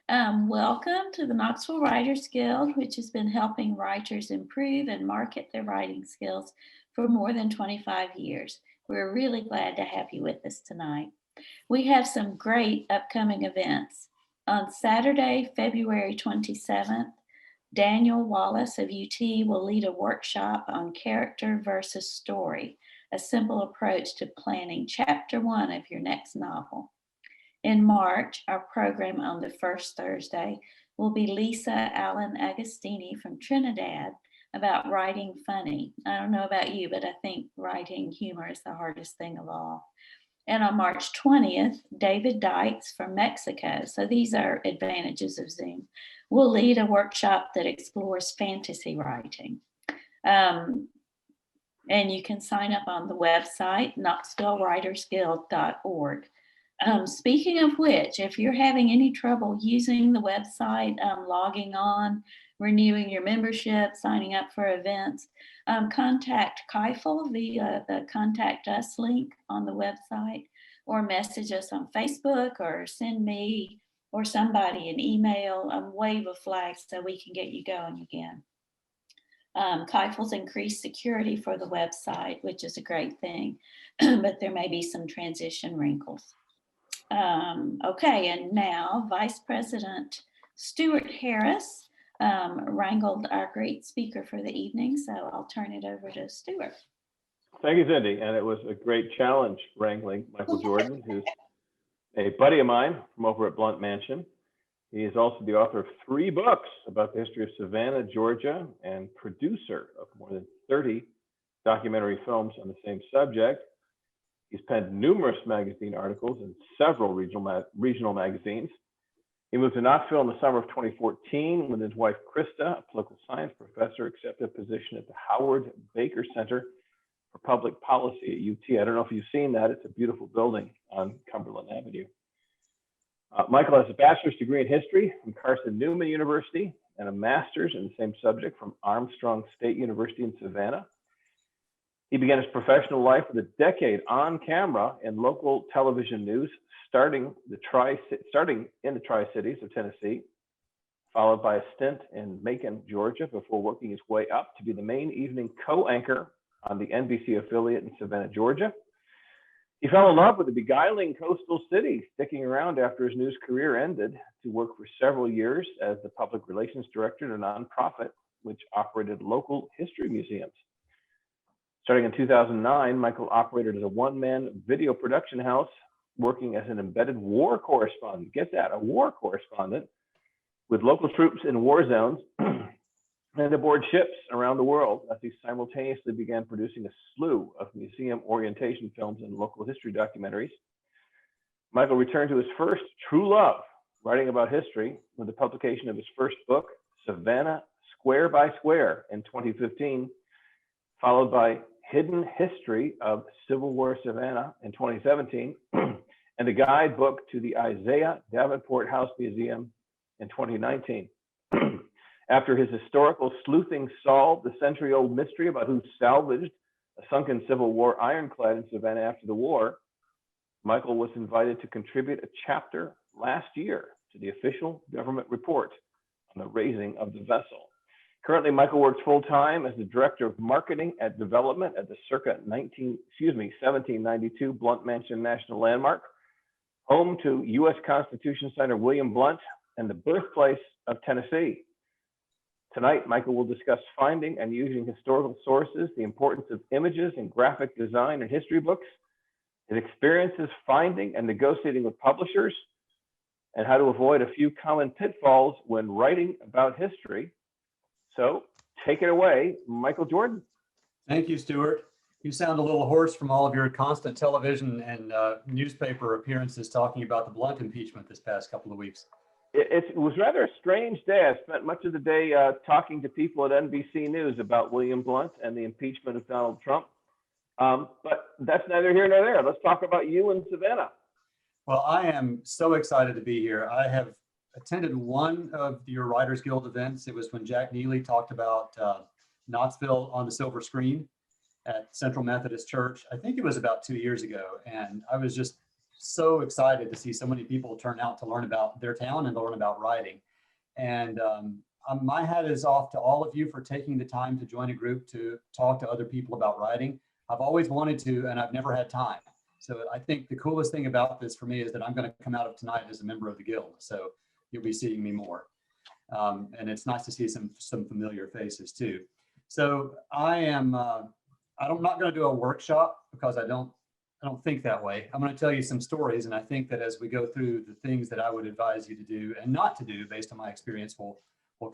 Welcome to the Knoxville Writers Guild, which has been helping writers improve and market their writing skills for more than 25 years. We're really glad to have you with us tonight. We have some great upcoming events. On Saturday, February 27th, Daniel Wallace of UT will lead a workshop on character versus story, a simple approach to planning chapter 1 of your next novel. In March, our program on the first Thursday will be Lisa Allen Agostini from Trinidad about writing funny. I don't know about you, but I think writing humor is the hardest thing of all. And on March 20th, David Dykes from Mexico, so these are advantages of Zoom, will lead a workshop that explores fantasy writing. And you can sign up on the website, knoxvillewritersguild.org. Speaking of which, if you're having any trouble using the website, logging on, renewing your membership, signing up for events, contact Keifel via the Contact Us link on the website, or message us on Facebook, or send me or somebody an email, wave a flag so we can get you going again. Keifel's increased security for the website, which is a great thing, but there may be some transition wrinkles. Okay, and now Vice President Stuart Harris wrangled our great speaker for the evening, so I'll turn it over to Stuart. Thank you, Cindy, and it was a great challenge wrangling Michael Jordan, who's a buddy of mine from over at Blount Mansion. He is also the author of 3 books about the history of Savannah, Georgia, and producer of more than 30 documentary films on the same subject. He's penned numerous magazine articles in several regional magazines. He moved to Knoxville in the summer of 2014 when his wife, Krista, a political science professor, accepted a position at the Howard Baker Center for Public Policy at UT. I don't know if you've seen that. It's a beautiful building on Cumberland Avenue. Michael has a bachelor's degree in history from Carson Newman University and a master's in the same subject from Armstrong State University in Savannah. He began his professional life with a decade on camera in local television news, starting in the Tri-Cities of Tennessee, followed by a stint in Macon, Georgia, before working his way up to be the main evening co-anchor on the NBC affiliate in Savannah, Georgia. He fell in love with the beguiling coastal city, sticking around after his news career ended to work for several years as the public relations director at a nonprofit which operated local history museums. Starting in 2009, Michael operated as a one-man video production house, working as an embedded war correspondent. Get that, a war correspondent with local troops in war zones and aboard ships around the world, as he simultaneously began producing a slew of museum orientation films and local history documentaries. Michael returned to his first true love, writing about history, with the publication of his first book, Savannah Square by Square, in 2015, followed by Hidden History of Civil War Savannah in 2017, and a guidebook to the Isaiah Davenport House Museum in 2019. After his historical sleuthing solved the century-old mystery about who salvaged a sunken Civil War ironclad in Savannah after the war, Michael was invited to contribute a chapter last year to the official government report on the raising of the vessel. Currently, Michael works full-time as the Director of Marketing and Development at the circa 1792 Blount Mansion National Landmark, home to U.S. Constitution Center William Blount and the birthplace of Tennessee. Tonight, Michael will discuss finding and using historical sources, the importance of images in graphic design and history books, his experiences finding and negotiating with publishers, and how to avoid a few common pitfalls when writing about history. So take it away, Michael Jordan. Thank you, Stuart. You sound a little hoarse from all of your constant television and newspaper appearances talking about the Blount impeachment this past couple of weeks. It was rather a strange day. I spent much of the day talking to people at NBC News about William Blount and the impeachment of Donald Trump. But that's neither here nor there. Let's talk about you and Savannah. Well, I am so excited to be here. I have attended one of your Writers Guild events. It was when Jack Neely talked about Knoxville on the silver screen at Central Methodist Church. I think it was about 2 years ago. And I was just so excited to see so many people turn out to learn about their town and learn about writing. And my hat is off to all of you for taking the time to join a group to talk to other people about writing. I've always wanted to, and I've never had time. So I think the coolest thing about this for me is that I'm going to come out of tonight as a member of the guild. So you'll be seeing me more. And it's nice to see some familiar faces too. So I'm not going to do a workshop because I don't think that way. I'm going to tell you some stories, and I think that as we go through, the things that I would advise you to do and not to do based on my experience will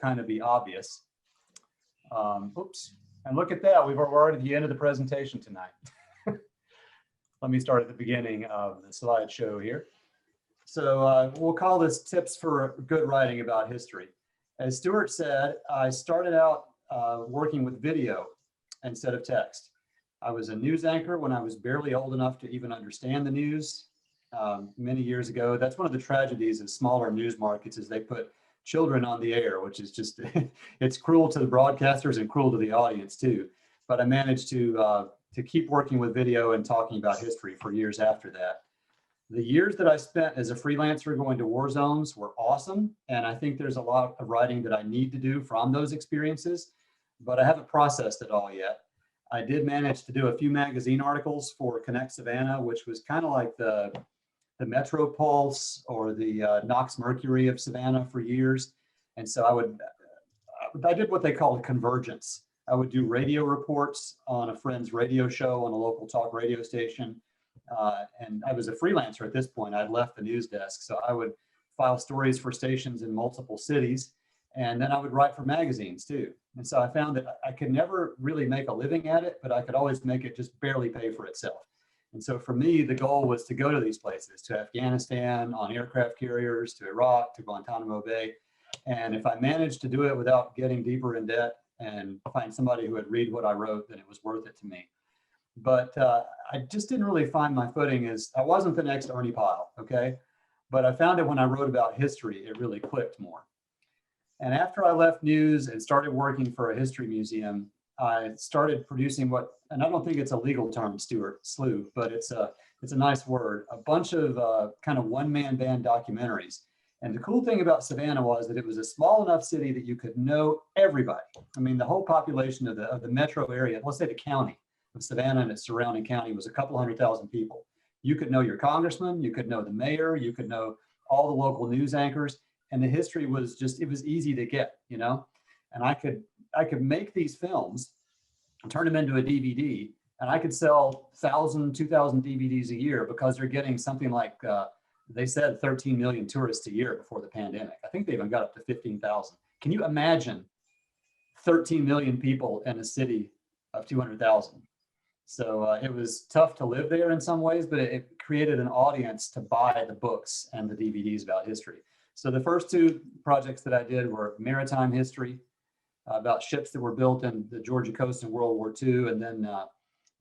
kind of be obvious. Oops, and look at that, we've already at the end of the presentation tonight. Let me start at the beginning of the slideshow here. So we'll call this tips for good writing about history. As Stuart said, I started out working with video instead of text. I was a news anchor when I was barely old enough to even understand the news many years ago. That's one of the tragedies of smaller news markets is they put children on the air, which is just, it's cruel to the broadcasters and cruel to the audience too. But I managed to keep working with video and talking about history for years after that. The years that I spent as a freelancer going to war zones were awesome. And I think there's a lot of writing that I need to do from those experiences, but I haven't processed it all yet. I did manage to do a few magazine articles for Connect Savannah, which was kind of like the Metro Pulse or the Knox Mercury of Savannah for years. And so I did what they call a convergence. I would do radio reports on a friend's radio show on a local talk radio station. And I was a freelancer at this point. I'd left the news desk. So I would file stories for stations in multiple cities. And then I would write for magazines too. And so I found that I could never really make a living at it, but I could always make it just barely pay for itself. And so for me, the goal was to go to these places, to Afghanistan, on aircraft carriers, to Iraq, to Guantanamo Bay. And if I managed to do it without getting deeper in debt and find somebody who would read what I wrote, then it was worth it to me. But I just didn't really find my footing as, I wasn't the next Ernie Pyle, okay? But I found that when I wrote about history, it really clicked more. And after I left news and started working for a history museum, I started producing what, and I don't think it's a legal term, Stuart, slew, but it's a nice word, a bunch of kind of one-man band documentaries. And the cool thing about Savannah was that it was a small enough city that you could know everybody. I mean, the whole population of the metro area, let's say the county of Savannah and its surrounding county was a couple 100,000 people. You could know your congressman, you could know the mayor, you could know all the local news anchors. And the history was just, it was easy to get, you know, and I could make these films and turn them into a DVD, and I could sell 1,000, 2,000 DVDs a year because they're getting something like, they said 13 million tourists a year before the pandemic. I think they even got up to 15,000. Can you imagine 13 million people in a city of 200,000? So it was tough to live there in some ways, but it created an audience to buy the books and the DVDs about history. So the first two projects that I did were maritime history, about ships that were built in the Georgia coast in World War II, and then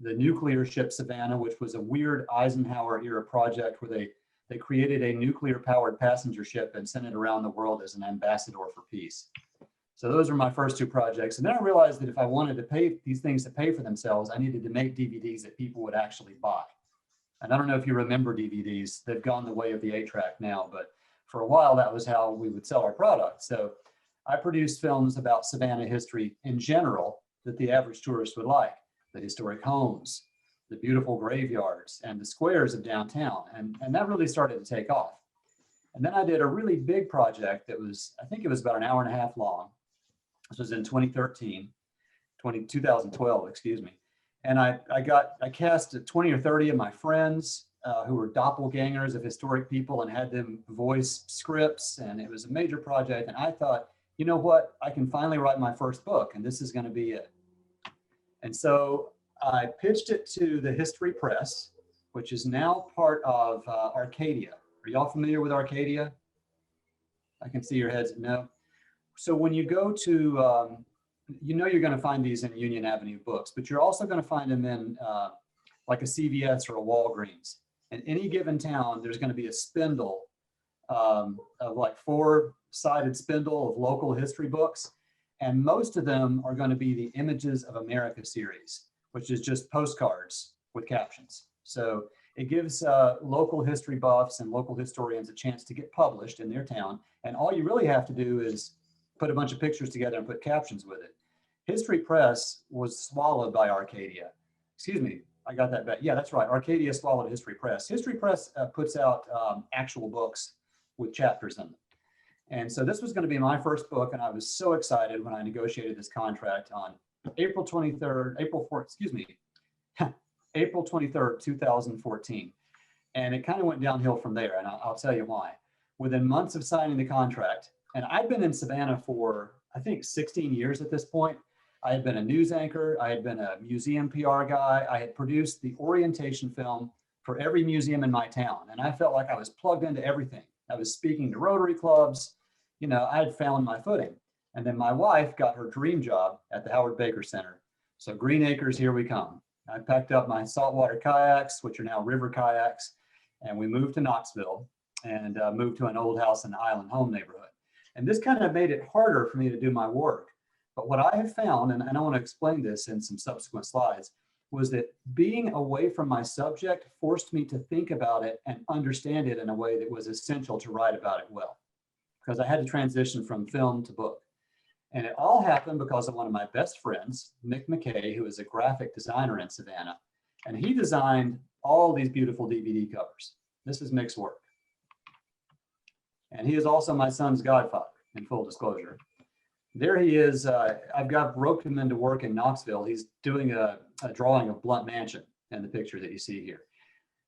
the nuclear ship Savannah, which was a weird Eisenhower era project where they created a nuclear powered passenger ship and sent it around the world as an ambassador for peace. So those are my first two projects. And then I realized that if I wanted to pay these things to pay for themselves, I needed to make DVDs that people would actually buy. And I don't know if you remember DVDs, they've gone the way of the 8-track now, but for a while, that was how we would sell our product. So I produced films about Savannah history in general that the average tourist would like. The historic homes, the beautiful graveyards, and the squares of downtown. And that really started to take off. And then I did a really big project that was, I think it was about an hour and a half long. This was in 2012, excuse me. And I cast 20 or 30 of my friends who were doppelgangers of historic people and had them voice scripts. And it was a major project. And I thought, you know what, I can finally write my first book and this is going to be it. And so I pitched it to the History Press, which is now part of Arcadia. Are y'all familiar with Arcadia? I can see your heads, no. So when you go to, you know you're going to find these in Union Avenue books, but you're also going to find them in like a CVS or a Walgreens. In any given town, there's going to be a spindle of like 4-sided spindle of local history books. And most of them are going to be the Images of America series, which is just postcards with captions. So It gives local history buffs and local historians a chance to get published in their town. And all you really have to do is put a bunch of pictures together and put captions with it. History Press was swallowed by Arcadia. Excuse me, I got that back. Yeah, that's right. Arcadia swallowed History Press. History Press puts out actual books with chapters in them. And so this was going to be my first book, and I was so excited when I negotiated this contract on April 23rd, April 23rd, 2014. And it kind of went downhill from there, and I'll tell you why. Within months of signing the contract, and I'd been in Savannah for, I think, 16 years at this point. I had been a news anchor, I had been a museum PR guy, I had produced the orientation film for every museum in my town, and I felt like I was plugged into everything. I was speaking to Rotary clubs, you know, I had found my footing. And then my wife got her dream job at the Howard Baker Center. So Green Acres, here we come. I packed up my saltwater kayaks, which are now river kayaks, and we moved to Knoxville and moved to an old house in the Island Home neighborhood. And this kind of made it harder for me to do my work. But what I have found, and I want to explain this in some subsequent slides, was that being away from my subject forced me to think about it and understand it in a way that was essential to write about it well, because I had to transition from film to book. And it all happened because of one of my best friends, Mick McCay, who is a graphic designer in Savannah. And he designed all these beautiful DVD covers. This is Mick's work. And he is also my son's godfather, in full disclosure. There he is. I've roped him into work in Knoxville. He's doing a drawing of Blount Mansion in the picture that you see here.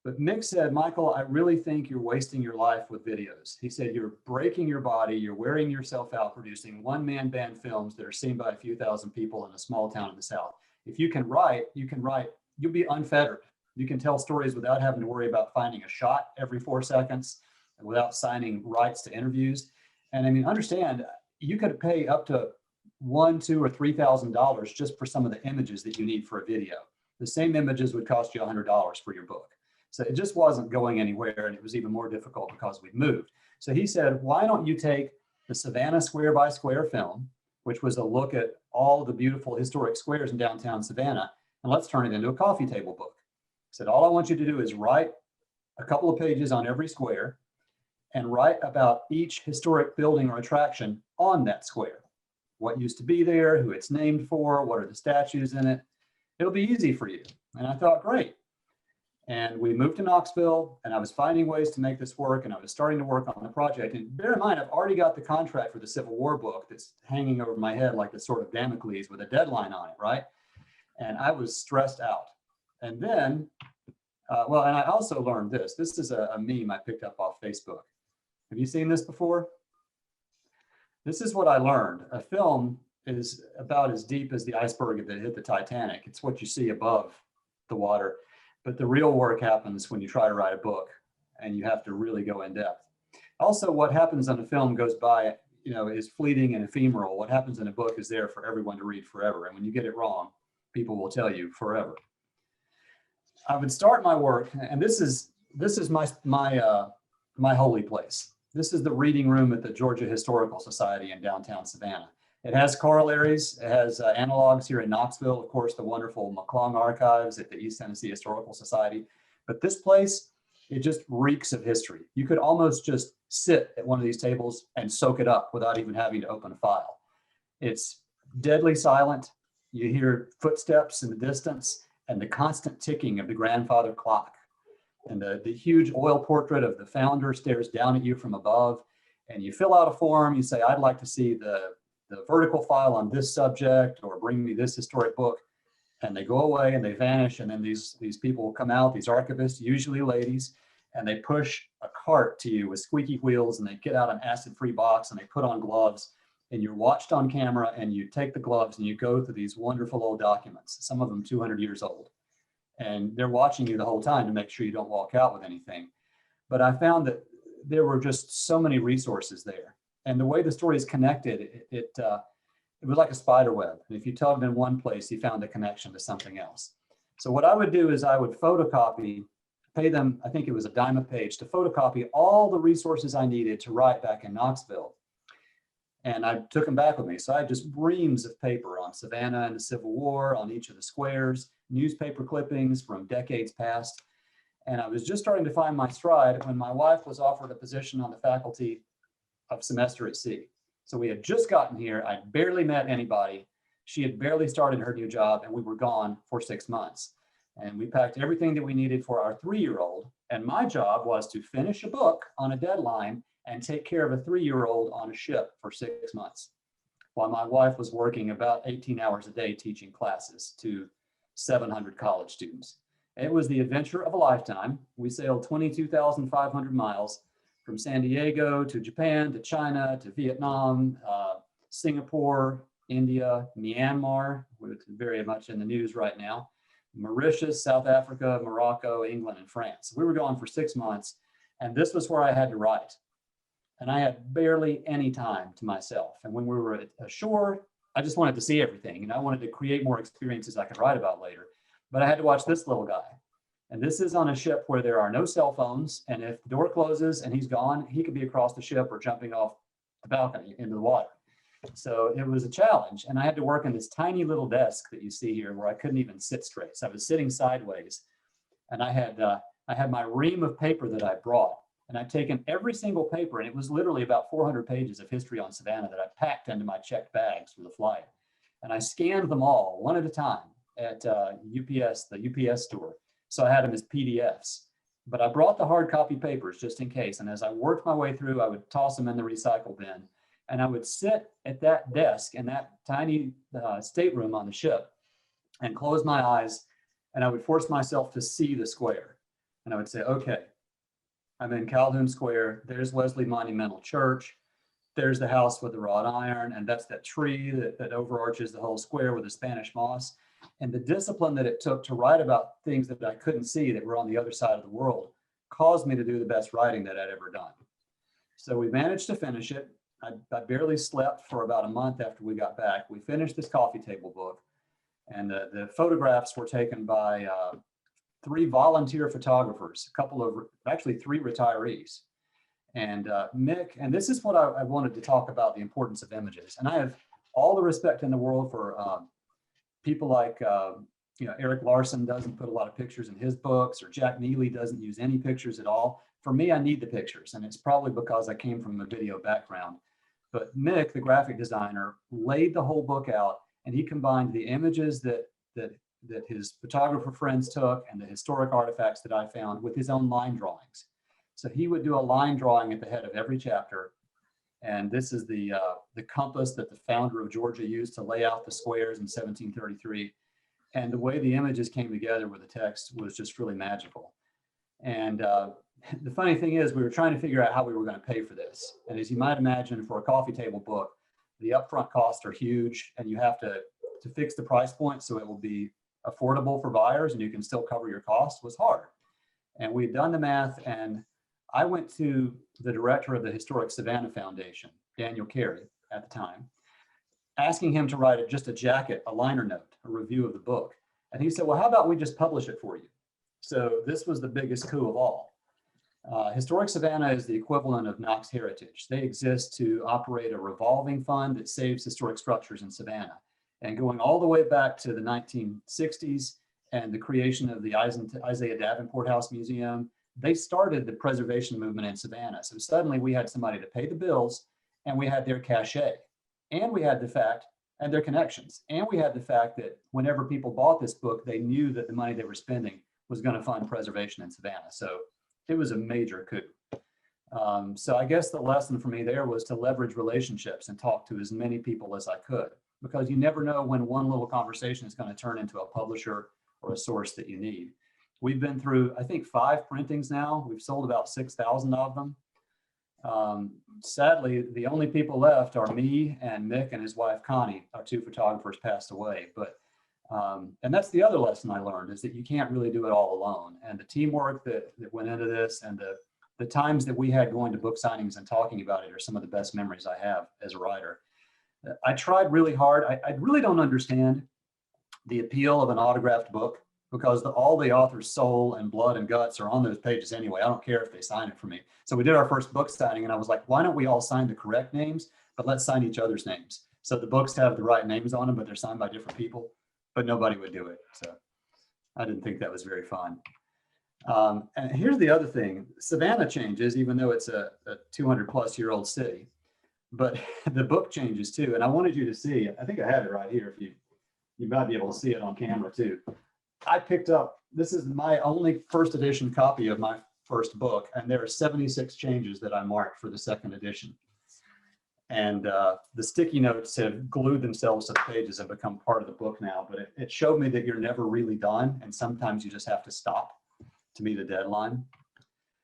But Mick said, Michael, I really think you're wasting your life with videos. He said, you're breaking your body, you're wearing yourself out producing one-man band films that are seen by a few thousand people in a small town in the South. If you can write, you'll be unfettered. You can tell stories without having to worry about finding a shot every 4 seconds and without signing rights to interviews. And I mean, understand, you could pay up to $1,000, $2,000, or $3,000 just for some of the images that you need for a video. The same images would cost you $100 for your book. So it just wasn't going anywhere, and it was even more difficult because we'd moved. So he said, why don't you take the Savannah Square by Square film, which was a look at all the beautiful historic squares in downtown Savannah, and let's turn it into a coffee table book. He said, all I want you to do is write a couple of pages on every square and write about each historic building or attraction on that square. What used to be there, who it's named for, what are the statues in it. It'll be easy for you. And I thought, great. And we moved to Knoxville, and I was finding ways to make this work, and I was starting to work on the project. And bear in mind, I've already got the contract for the Civil War book that's hanging over my head like the sword of Damocles with a deadline on it, right? And I was stressed out. And then, and I also learned this. This is a meme I picked up off Facebook. Have you seen this before? This is what I learned. A film is about as deep as the iceberg that hit the Titanic. It's what you see above the water. But the real work happens when you try to write a book, and you have to really go in depth. Also, what happens on a film goes by, is fleeting and ephemeral. What happens in a book is there for everyone to read forever. And when you get it wrong, people will tell you forever. I would start my work, and this is my holy place. This is the reading room at the Georgia Historical Society in downtown Savannah. It has corollaries, it has analogs here in Knoxville, of course, the wonderful McClung Archives at the East Tennessee Historical Society. But this place, it just reeks of history. You could almost just sit at one of these tables and soak it up without even having to open a file. It's deadly silent. You hear footsteps in the distance and the constant ticking of the grandfather clock. And the huge oil portrait of the founder stares down at you from above. And you fill out a form, you say, I'd like to see the vertical file on this subject, or bring me this historic book. And they go away and they vanish. And then these people will come out, these archivists, usually ladies, and they push a cart to you with squeaky wheels, and they get out an acid-free box and they put on gloves, and you're watched on camera, and you take the gloves and you go through these wonderful old documents, some of them 200 years old. And they're watching you the whole time to make sure you don't walk out with anything. But I found that there were just so many resources there. And the way the story is connected, it was like a spider web. And if you tugged in one place, you found a connection to something else. So what I would do is I would photocopy, pay them, I think it was $0.10 a page, to photocopy all the resources I needed to write back in Knoxville. And I took them back with me. So I had just reams of paper on Savannah and the Civil War, on each of the squares, newspaper clippings from decades past. And I was just starting to find my stride when my wife was offered a position on the faculty of semester at sea. So we had just gotten here. I'd barely met anybody. She had barely started her new job, and we were gone for 6 months. And we packed everything that we needed for our 3-year-old. And my job was to finish a book on a deadline and take care of a 3-year-old on a ship for 6 months, while my wife was working about 18 hours a day teaching classes to 700 college students. It was the adventure of a lifetime. We sailed 22,500 miles from San Diego to Japan, to China, to Vietnam, Singapore, India, Myanmar, which is very much in the news right now, Mauritius, South Africa, Morocco, England, and France. We were gone for 6 months, and this was where I had to write. And I had barely any time to myself. And when we were ashore, I just wanted to see everything, and I wanted to create more experiences I could write about later. But I had to watch this little guy. And this is on a ship where there are no cell phones. And if the door closes and he's gone, he could be across the ship or jumping off the balcony into the water. So it was a challenge. And I had to work on this tiny little desk that you see here where I couldn't even sit straight. So I was sitting sideways. And I had my ream of paper that I brought. And I'd taken every single paper, and it was literally about 400 pages of history on Savannah that I packed into my checked bags for the flight. And I scanned them all one at a time at UPS, the UPS store. So I had them as PDFs. But I brought the hard copy papers just in case. And as I worked my way through, I would toss them in the recycle bin. And I would sit at that desk in that tiny stateroom on the ship and close my eyes. And I would force myself to see the square. And I would say, okay, I'm in Calhoun Square. There's Wesley Monumental Church. There's the house with the wrought iron. And that's that tree that overarches the whole square with the Spanish moss. And the discipline that it took to write about things that I couldn't see that were on the other side of the world caused me to do the best writing that I'd ever done. So we managed to finish it. I barely slept for about a month after we got back. We finished this coffee table book. And the photographs were taken by 3 volunteer photographers, actually 3 retirees. And Mick, and this is what I wanted to talk about, the importance of images. And I have all the respect in the world for people like, Eric Larson doesn't put a lot of pictures in his books, or Jack Neely doesn't use any pictures at all. For me, I need the pictures, and it's probably because I came from a video background. But Mick, the graphic designer, laid the whole book out, and he combined the images that his photographer friends took and the historic artifacts that I found with his own line drawings. So he would do a line drawing at the head of every chapter. And this is the compass that the founder of Georgia used to lay out the squares in 1733. And the way the images came together with the text was just really magical. And the funny thing is, we were trying to figure out how we were going to pay for this. And as you might imagine, for a coffee table book, the upfront costs are huge, and you have to fix the price point so it will be affordable for buyers and you can still cover your costs was hard. And we had done the math, and I went to the director of the Historic Savannah Foundation, Daniel Carey at the time, asking him to write just a jacket, a liner note, a review of the book. And he said, well, how about we just publish it for you? So this was the biggest coup of all. Historic Savannah is the equivalent of Knox Heritage. They exist to operate a revolving fund that saves historic structures in Savannah. And going all the way back to the 1960s and the creation of the Isaiah Davenport House Museum, they started the preservation movement in Savannah. So suddenly we had somebody to pay the bills, and we had their cachet, and we had the fact, and their connections. And we had the fact that whenever people bought this book, they knew that the money they were spending was going to fund preservation in Savannah. So it was a major coup. So I guess the lesson for me there was to leverage relationships and talk to as many people as I could, because you never know when one little conversation is going to turn into a publisher or a source that you need. We've been through, I think, 5 printings now. We've sold about 6,000 of them. Sadly, the only people left are me and Mick and his wife, Connie. Our 2 photographers passed away. But and that's the other lesson I learned, is that you can't really do it all alone. And the teamwork that went into this, and the times that we had going to book signings and talking about it, are some of the best memories I have as a writer. I tried really hard. I really don't understand the appeal of an autographed book, because all the author's soul and blood and guts are on those pages anyway. I don't care if they sign it for me. So we did our first book signing, and I was like, why don't we all sign the correct names, but let's sign each other's names. So the books have the right names on them, but they're signed by different people. But nobody would do it. So I didn't think that was very fun. And here's the other thing. Savannah changes, even though it's a 200-plus-year-old city. But the book changes too. And I wanted you to see, I think I have it right here. If you might be able to see it on camera too. I picked up, this is my only first edition copy of my first book. And there are 76 changes that I marked for the second edition. And the sticky notes have glued themselves to the pages and become part of the book now. But it showed me that you're never really done. And sometimes you just have to stop to meet a deadline.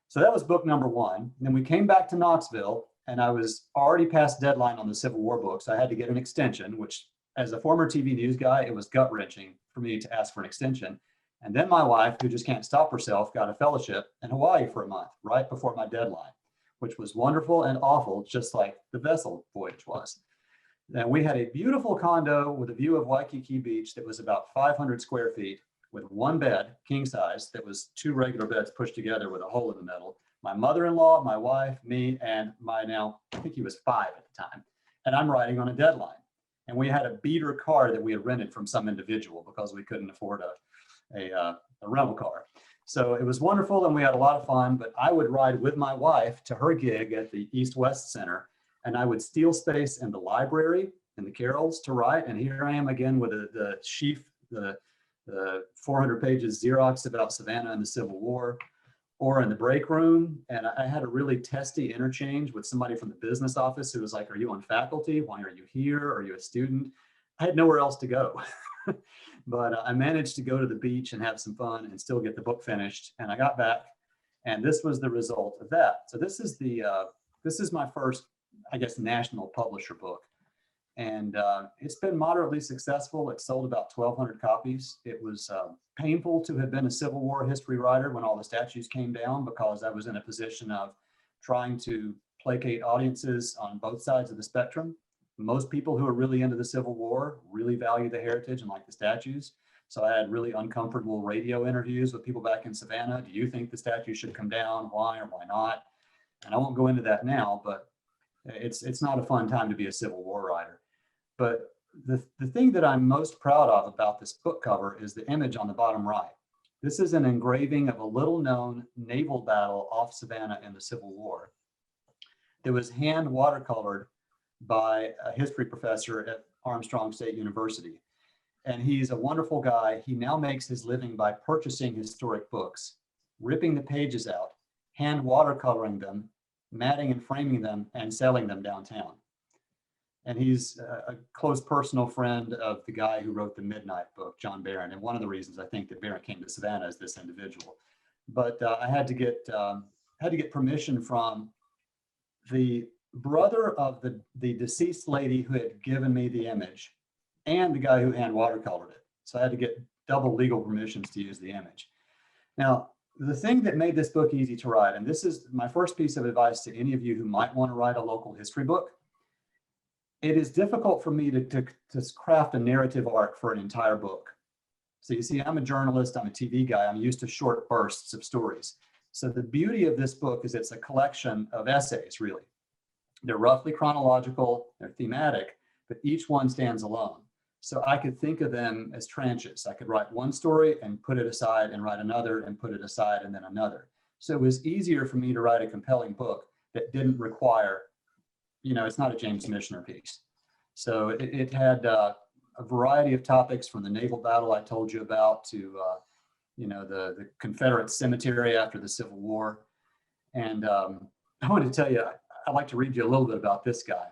So that was book number 1. And then we came back to Knoxville, and I was already past deadline on the Civil War books. I had to get an extension, which as a former TV news guy, it was gut wrenching for me to ask for an extension. And then my wife, who just can't stop herself, got a fellowship in Hawaii for a month, right before my deadline, which was wonderful and awful, just like the vessel voyage was. And we had a beautiful condo with a view of Waikiki Beach that was about 500 square feet with one bed, king size, that was 2 regular beds pushed together with a hole in the middle. My mother-in-law, my wife, me, and my now, I think he was 5 at the time. And I'm writing on a deadline. And we had a beater car that we had rented from some individual because we couldn't afford a rental car. So it was wonderful and we had a lot of fun, but I would ride with my wife to her gig at the East-West Center, and I would steal space in the library and the Carrolls to write. And here I am again with the sheaf, the 400 pages Xerox about Savannah and the Civil War, or in the break room. And I had a really testy interchange with somebody from the business office who was like, "Are you on faculty? Why are you here? Are you a student?" I had nowhere else to go. But I managed to go to the beach and have some fun and still get the book finished. And I got back, and this was the result of that. So this is my first, I guess, national publisher book. And it's been moderately successful. It sold about 1,200 copies. It was painful to have been a Civil War history writer when all the statues came down, because I was in a position of trying to placate audiences on both sides of the spectrum. Most people who are really into the Civil War really value the heritage and like the statues. So I had really uncomfortable radio interviews with people back in Savannah. Do you think the statue should come down? Why or why not? And I won't go into that now, but it's not a fun time to be a Civil War writer. But the thing that I'm most proud of about this book cover is the image on the bottom right. This is an engraving of a little known naval battle off Savannah in the Civil War. It was hand watercolored by a history professor at Armstrong State University. And he's a wonderful guy. He now makes his living by purchasing historic books, ripping the pages out, hand watercoloring them, matting and framing them, and selling them downtown. And he's a close personal friend of the guy who wrote the Midnight book, John Barron. And one of the reasons I think that Barron came to Savannah is this individual. But I had to get permission from the brother of the deceased lady who had given me the image and the guy who hand watercolored it. So I had to get double legal permissions to use the image. Now, the thing that made this book easy to write, and this is my first piece of advice to any of you who might want to write a local history book, it is difficult for me to craft a narrative arc for an entire book. So you see, I'm a journalist, I'm a TV guy, I'm used to short bursts of stories. So the beauty of this book is it's a collection of essays, really. They're roughly chronological, they're thematic, but each one stands alone. So I could think of them as tranches. I could write one story and put it aside and write another and put it aside and then another. So it was easier for me to write a compelling book that didn't require, it's not a James Michener piece. So it had a variety of topics, from the naval battle I told you about to, the Confederate cemetery after the Civil War. And I wanted to tell you, I'd like to read you a little bit about this guy.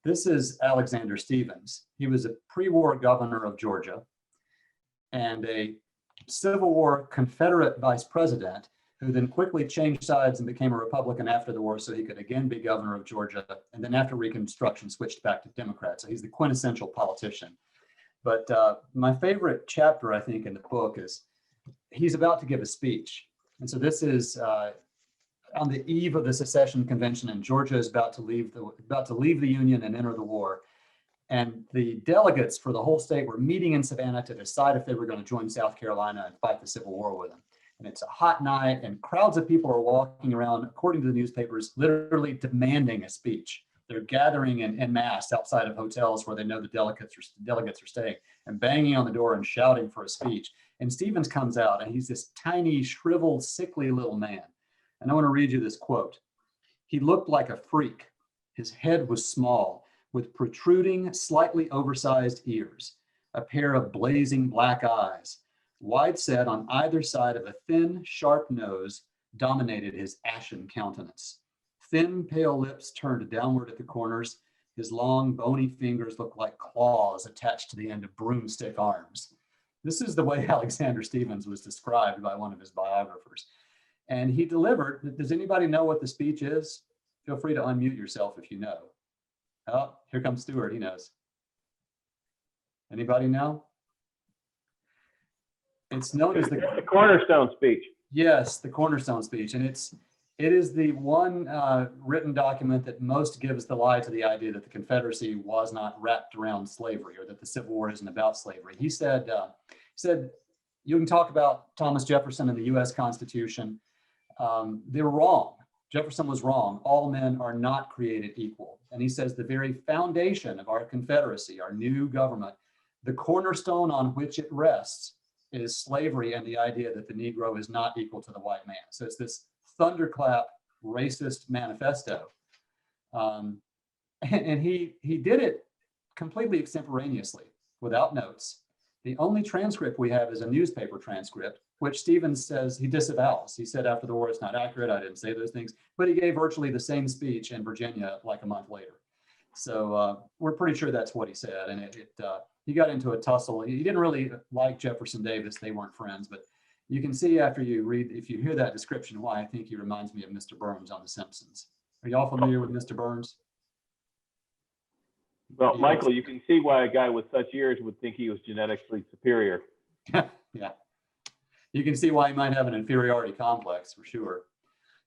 This is Alexander Stephens. He was a pre-war governor of Georgia and a Civil War Confederate vice president, who then quickly changed sides and became a Republican after the war so he could again be governor of Georgia. And then after Reconstruction, switched back to Democrat. So he's the quintessential politician. But my favorite chapter, I think, in the book is he's about to give a speech. And so this is on the eve of the secession convention, and Georgia is about to leave the Union and enter the war. And the delegates for the whole state were meeting in Savannah to decide if they were going to join South Carolina and fight the Civil War with them. And it's a hot night, and crowds of people are walking around, according to the newspapers, literally demanding a speech. They're gathering en masse outside of hotels where they know the delegates are staying, and banging on the door and shouting for a speech. And Stevens comes out and he's this tiny, shriveled, sickly little man. And I want to read you this quote. He looked like a freak. His head was small, with protruding, slightly oversized ears, a pair of blazing black eyes, wide set on either side of a thin, sharp nose, dominated his ashen countenance. Thin, pale lips turned downward at the corners. His long, bony fingers looked like claws attached to the end of broomstick arms. This is the way Alexander Stevens was described by one of his biographers. And he delivered. Does anybody know what the speech is? Feel free to unmute yourself if you know. Oh, here comes Stuart. He knows. Anybody know? It's known as the cornerstone speech. Yes, the cornerstone speech. And it is the one written document that most gives the lie to the idea that the Confederacy was not wrapped around slavery, or that the Civil War isn't about slavery. He said, you can talk about Thomas Jefferson and the US Constitution. They were wrong. Jefferson was wrong. All men are not created equal. And he says the very foundation of our Confederacy, our new government, the cornerstone on which it rests is slavery and the idea that the Negro is not equal to the white man. So it's this thunderclap racist manifesto. And he did it completely extemporaneously, without notes. The only transcript we have is a newspaper transcript, which Stevens says he disavows. He said after the war, it's not accurate. I didn't say those things, but he gave virtually the same speech in Virginia like a month later. So we're pretty sure that's what he said. And he got into a tussle. He didn't really like Jefferson Davis. They weren't friends, but you can see after you read, if you hear that description, why I think he reminds me of Mr. Burns on The Simpsons. Are y'all familiar with Mr. Burns? Well, Michael, you can see why a guy with such ears would think he was genetically superior. Yeah. You can see why he might have an inferiority complex, for sure.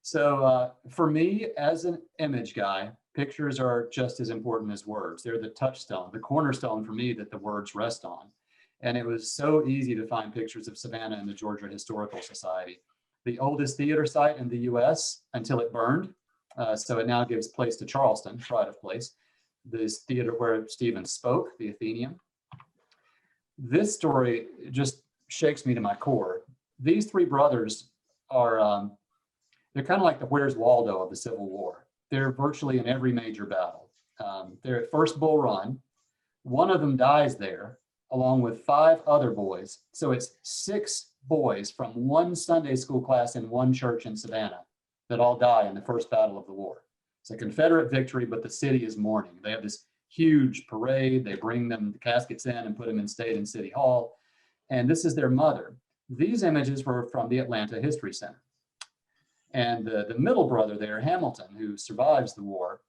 So for me, as an image guy, pictures are just as important as words. They're the touchstone, the cornerstone for me that the words rest on. And it was so easy to find pictures of Savannah in the Georgia Historical Society, the oldest theater site in the US until it burned. So it now gives place to Charleston, pride of place. This theater where Stevens spoke, the Atheneaum. This story just shakes me to my core. These three brothers are, they're kind of like the Where's Waldo of the Civil War. They're virtually in every major battle. They're at First Bull Run. One of them dies there, along with 5 other boys. So it's 6 boys from one Sunday school class in one church in Savannah that all die in the first battle of the war. It's a Confederate victory, but the city is mourning. They have this huge parade. They bring them the caskets in and put them in state in City Hall. And this is their mother. These images were from the Atlanta History Center. And the middle brother there, Hamilton, who survives the war,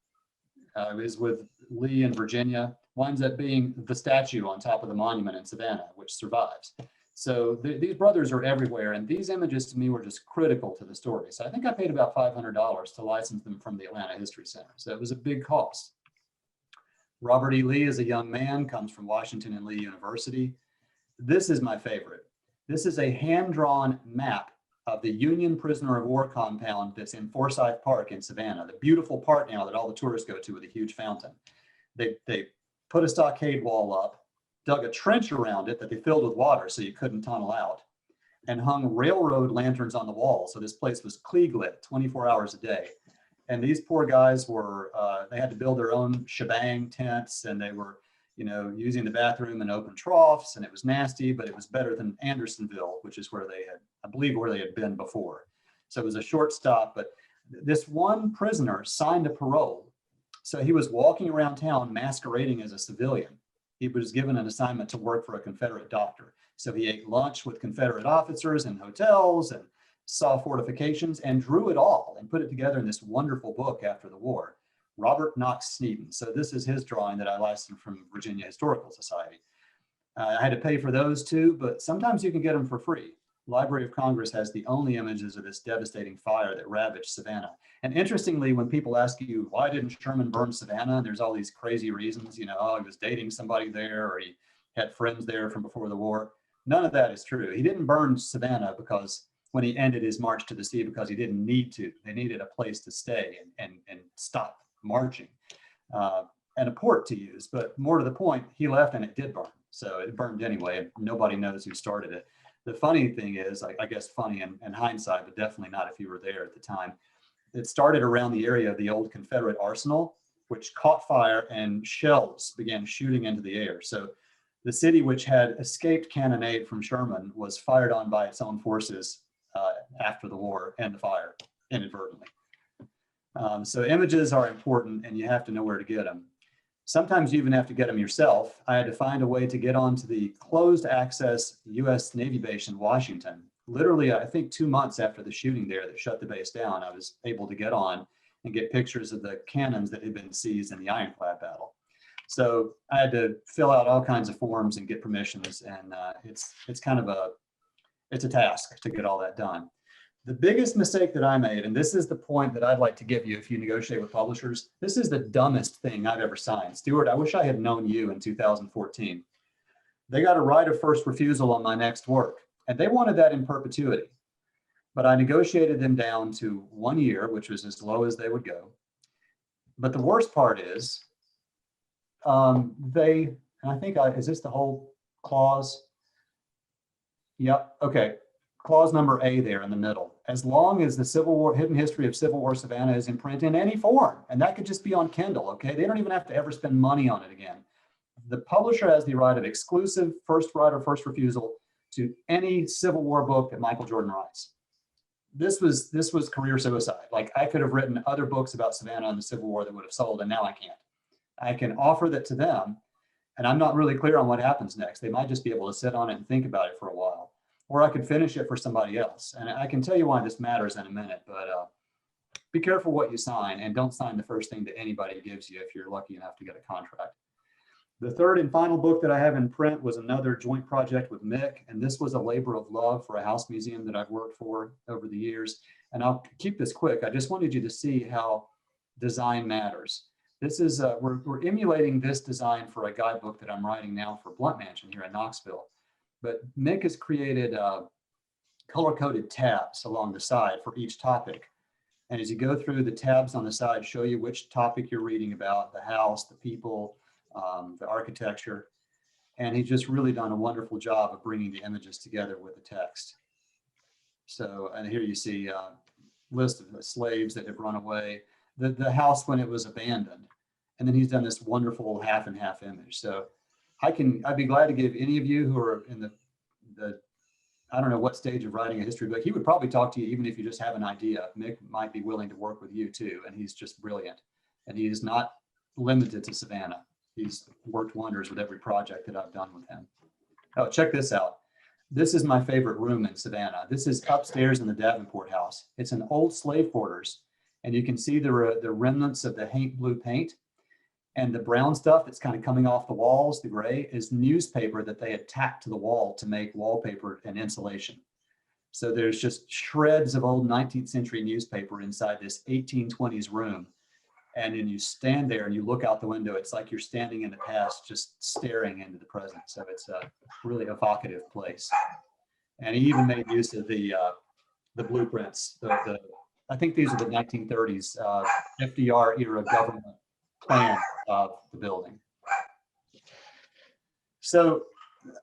is with Lee in Virginia, winds up being the statue on top of the monument in Savannah, which survives. So these brothers are everywhere, and these images to me were just critical to the story. So I think I paid about $500 to license them from the Atlanta History Center. So it was a big cost. Robert E. Lee is a young man, comes from Washington and Lee University. This is my favorite. This is a hand-drawn map of the Union prisoner of war compound that's in Forsyth Park in Savannah, the beautiful part now that all the tourists go to with a huge fountain. They put a stockade wall up, dug a trench around it that they filled with water so you couldn't tunnel out, and hung railroad lanterns on the wall. So this place was Klieg lit 24 hours a day. And these poor guys were, they had to build their own shebang tents, and they were, using the bathroom in open troughs, and it was nasty, but it was better than Andersonville, which is where they had, I believe, where they had been before. So it was a short stop, but this one prisoner signed a parole. So he was walking around town masquerading as a civilian. He was given an assignment to work for a Confederate doctor. So he ate lunch with Confederate officers in hotels and saw fortifications and drew it all and put it together in this wonderful book after the war. Robert Knox Sneeden. So this is his drawing that I licensed from Virginia Historical Society. I had to pay for those too, but sometimes you can get them for free. Library of Congress has the only images of this devastating fire that ravaged Savannah. And interestingly, when people ask you, why didn't Sherman burn Savannah? There's all these crazy reasons, he was dating somebody there, or he had friends there from before the war. None of that is true. He didn't burn Savannah because when he ended his march to the sea, because he didn't need to. They needed a place to stay and stop marching and a port to use. But more to the point, he left and it did burn. So it burned anyway. Nobody knows who started it. The funny thing is, I guess funny in hindsight, but definitely not if you were there at the time, it started around the area of the old Confederate arsenal, which caught fire and shells began shooting into the air. So the city, which had escaped cannonade from Sherman, was fired on by its own forces after the war and the fire, inadvertently. So images are important, and you have to know where to get them. Sometimes you even have to get them yourself. I had to find a way to get onto the closed access US Navy base in Washington. Literally, I think 2 months after the shooting there that shut the base down, I was able to get on and get pictures of the cannons that had been seized in the Ironclad battle. So I had to fill out all kinds of forms and get permissions, and it's kind of a task to get all that done. The biggest mistake that I made, and this is the point that I'd like to give you if you negotiate with publishers, this is the dumbest thing I've ever signed. Stuart, I wish I had known you in 2014. They got a right of first refusal on my next work, and they wanted that in perpetuity. But I negotiated them down to 1 year, which was as low as they would go. But the worst part is, and I think, is this the whole clause? Yep, okay. Clause number A there in the middle. As long as the Civil War, Hidden History of Civil War Savannah is in print in any form, and that could just be on Kindle, okay? They don't even have to ever spend money on it again. The publisher has the right of exclusive first right or first refusal to any Civil War book that Michael Jordan writes. This was career suicide. Like, I could have written other books about Savannah and the Civil War that would have sold, and now I can't. I can offer that to them, and I'm not really clear on what happens next. They might just be able to sit on it and think about it for a while, or I could finish it for somebody else. And I can tell you why this matters in a minute, but be careful what you sign, and don't sign the first thing that anybody gives you if you're lucky enough to get a contract. The third and final book that I have in print was another joint project with Mick, and this was a labor of love for a house museum that I've worked for over the years. And I'll keep this quick. I just wanted you to see how design matters. This is, we're emulating this design for a guidebook that I'm writing now for Blunt Mansion here in Knoxville. But Mick has created color-coded tabs along the side for each topic. And as you go through, the tabs on the side show you which topic you're reading about, the house, the people, the architecture. And he's just really done a wonderful job of bringing the images together with the text. So, and here you see a list of the slaves that have run away, the house when it was abandoned. And then he's done this wonderful half and half image. So I'd be glad to give any of you who are in the I don't know what stage of writing a history book. He would probably talk to you even if you just have an idea. Mick might be willing to work with you too, and he's just brilliant. And he is not limited to Savannah. He's worked wonders with every project that I've done with him. Oh, check this out. This is my favorite room in Savannah. This is upstairs in the Davenport house. It's an old slave quarters, and you can see the remnants of the blue paint. And the brown stuff that's kind of coming off the walls, the gray, is newspaper that they had tacked to the wall to make wallpaper and insulation. So there's just shreds of old 19th century newspaper inside this 1820s room. And then you stand there and you look out the window. It's like you're standing in the past, just staring into the present. So it's a really evocative place. And he even made use of the blueprints. I think these are the 1930s FDR era government plan of the building. So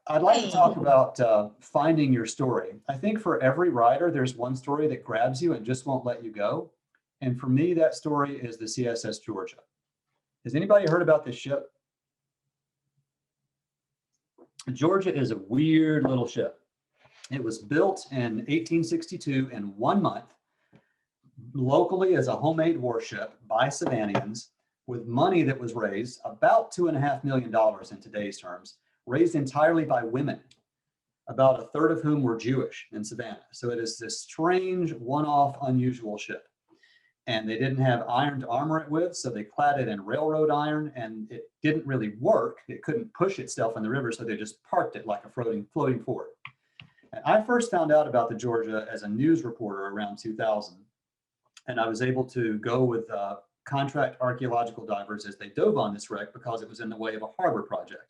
I'd like to talk about finding your story. I think for every writer, there's one story that grabs you and just won't let you go. And for me, that story is the CSS Georgia. Has anybody heard about this ship? Georgia is a weird little ship. It was built in 1862 in 1 month, locally as a homemade warship by Savannahans, with money that was raised, about $2.5 million in today's terms, raised entirely by women, about a third of whom were Jewish in Savannah. So it is this strange, one-off, unusual ship. And they didn't have iron to armor it with, so they clad it in railroad iron, and it didn't really work. It couldn't push itself in the river, so they just parked it like a floating fort. And I first found out about the Georgia as a news reporter around 2000, and I was able to go with contract archaeological divers as they dove on this wreck because it was in the way of a harbor project.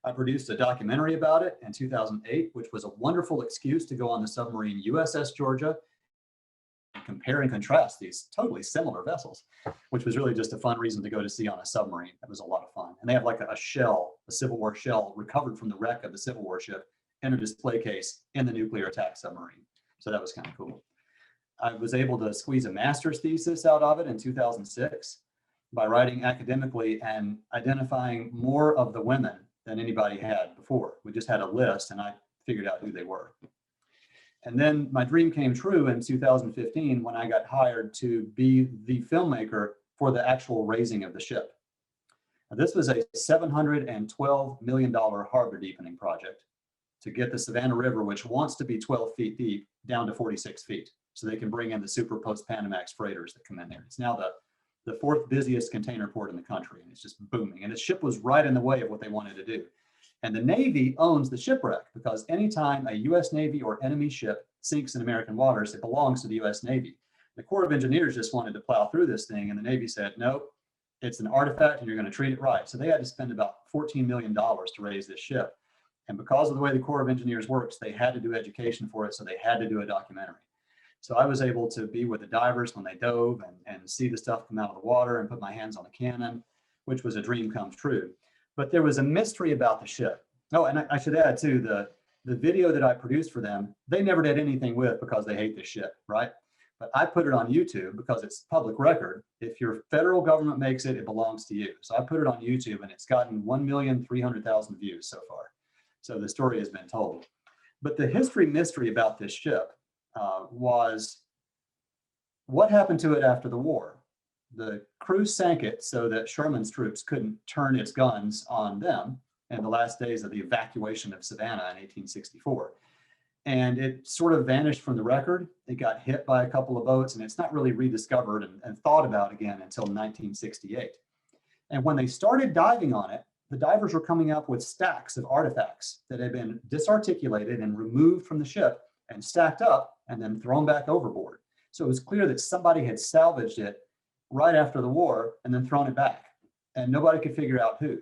I produced a documentary about it in 2008, which was a wonderful excuse to go on the submarine USS Georgia, compare and contrast these totally similar vessels, which was really just a fun reason to go to sea on a submarine. It was a lot of fun. And they have like a shell, a Civil War shell recovered from the wreck of the Civil War ship in a display case in the nuclear attack submarine. So that was kind of cool. I was able to squeeze a master's thesis out of it in 2006 by writing academically and identifying more of the women than anybody had before. We just had a list and I figured out who they were. And then my dream came true in 2015 when I got hired to be the filmmaker for the actual raising of the ship. Now, this was a $712 million harbor deepening project to get the Savannah River, which wants to be 12 feet deep, down to 46 feet. So they can bring in the super post-Panamax freighters that come in there. It's now the fourth busiest container port in the country, and it's just booming. And the ship was right in the way of what they wanted to do. And the Navy owns the shipwreck because anytime a US Navy or enemy ship sinks in American waters, it belongs to the US Navy. The Corps of Engineers just wanted to plow through this thing, and the Navy said, nope, it's an artifact and you're going to treat it right. So they had to spend about $14 million to raise this ship. And because of the way the Corps of Engineers works, they had to do education for it, so they had to do a documentary. So I was able to be with the divers when they dove and see the stuff come out of the water and put my hands on the cannon, which was a dream come true. But there was a mystery about the ship. Oh, and I should add too, the video that I produced for them, they never did anything with because they hate the ship, right? But I put it on YouTube because it's public record. If your federal government makes it, it belongs to you. So I put it on YouTube and it's gotten 1,300,000 views so far. So the story has been told. But the history mystery about this ship was what happened to it after the war. The crew sank it so that Sherman's troops couldn't turn its guns on them in the last days of the evacuation of Savannah in 1864. And it sort of vanished from the record. It got hit by a couple of boats and it's not really rediscovered and thought about again until 1968. And when they started diving on it, the divers were coming up with stacks of artifacts that had been disarticulated and removed from the ship and stacked up and then thrown back overboard. So it was clear that somebody had salvaged it right after the war and then thrown it back. And nobody could figure out who.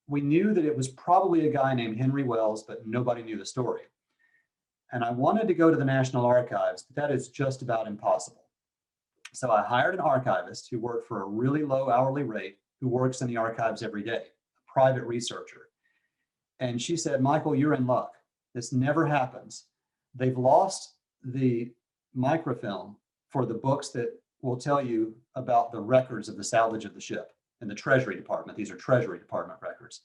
We knew that it was probably a guy named Henry Wells, but nobody knew the story. And I wanted to go to the National Archives, but that is just about impossible. So I hired an archivist who worked for a really low hourly rate, who works in the archives every day, a private researcher. And she said, Michael, you're in luck. This never happens. They've lost the microfilm for the books that will tell you about the records of the salvage of the ship in the Treasury Department. These are Treasury Department records.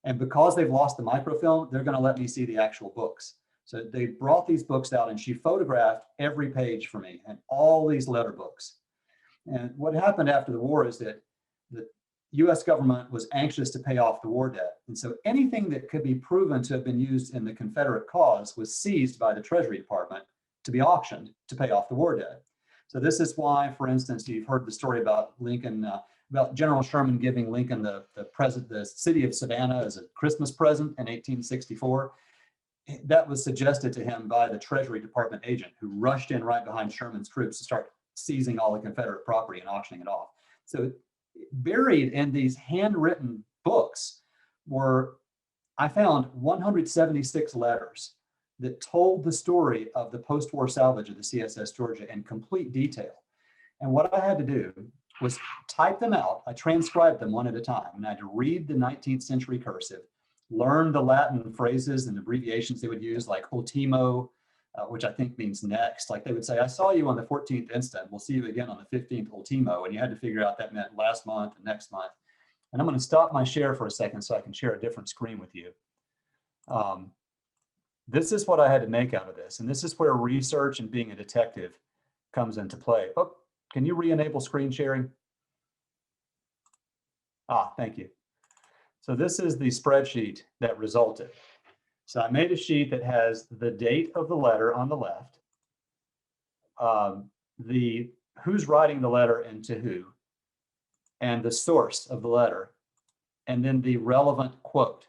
And because they've lost the microfilm, they're going to let me see the actual books. So they brought these books out and she photographed every page for me and all these letter books. And what happened after the war is that the US government was anxious to pay off the war debt. And so anything that could be proven to have been used in the Confederate cause was seized by the Treasury Department to be auctioned to pay off the war debt. So this is why, for instance, you've heard the story about Lincoln, about General Sherman giving Lincoln the city of Savannah as a Christmas present in 1864. That was suggested to him by the Treasury Department agent who rushed in right behind Sherman's troops to start seizing all the Confederate property and auctioning it off. So buried in these handwritten books were, I found 176 letters that told the story of the post-war salvage of the CSS Georgia in complete detail. And what I had to do was type them out. I transcribed them one at a time, and I had to read the 19th century cursive, learn the Latin phrases and abbreviations they would use, like ultimo, which I think means next. Like they would say, I saw you on the 14th instant. We'll see you again on the 15th ultimo. And you had to figure out that meant last month and next month. And I'm going to stop my share for a second so I can share a different screen with you. This is what I had to make out of this. And this is where research and being a detective comes into play. Oh, can you re-enable screen sharing? Ah, thank you. So this is the spreadsheet that resulted. So I made a sheet that has the date of the letter on the left, the who's writing the letter and to who, and the source of the letter, and then the relevant quote.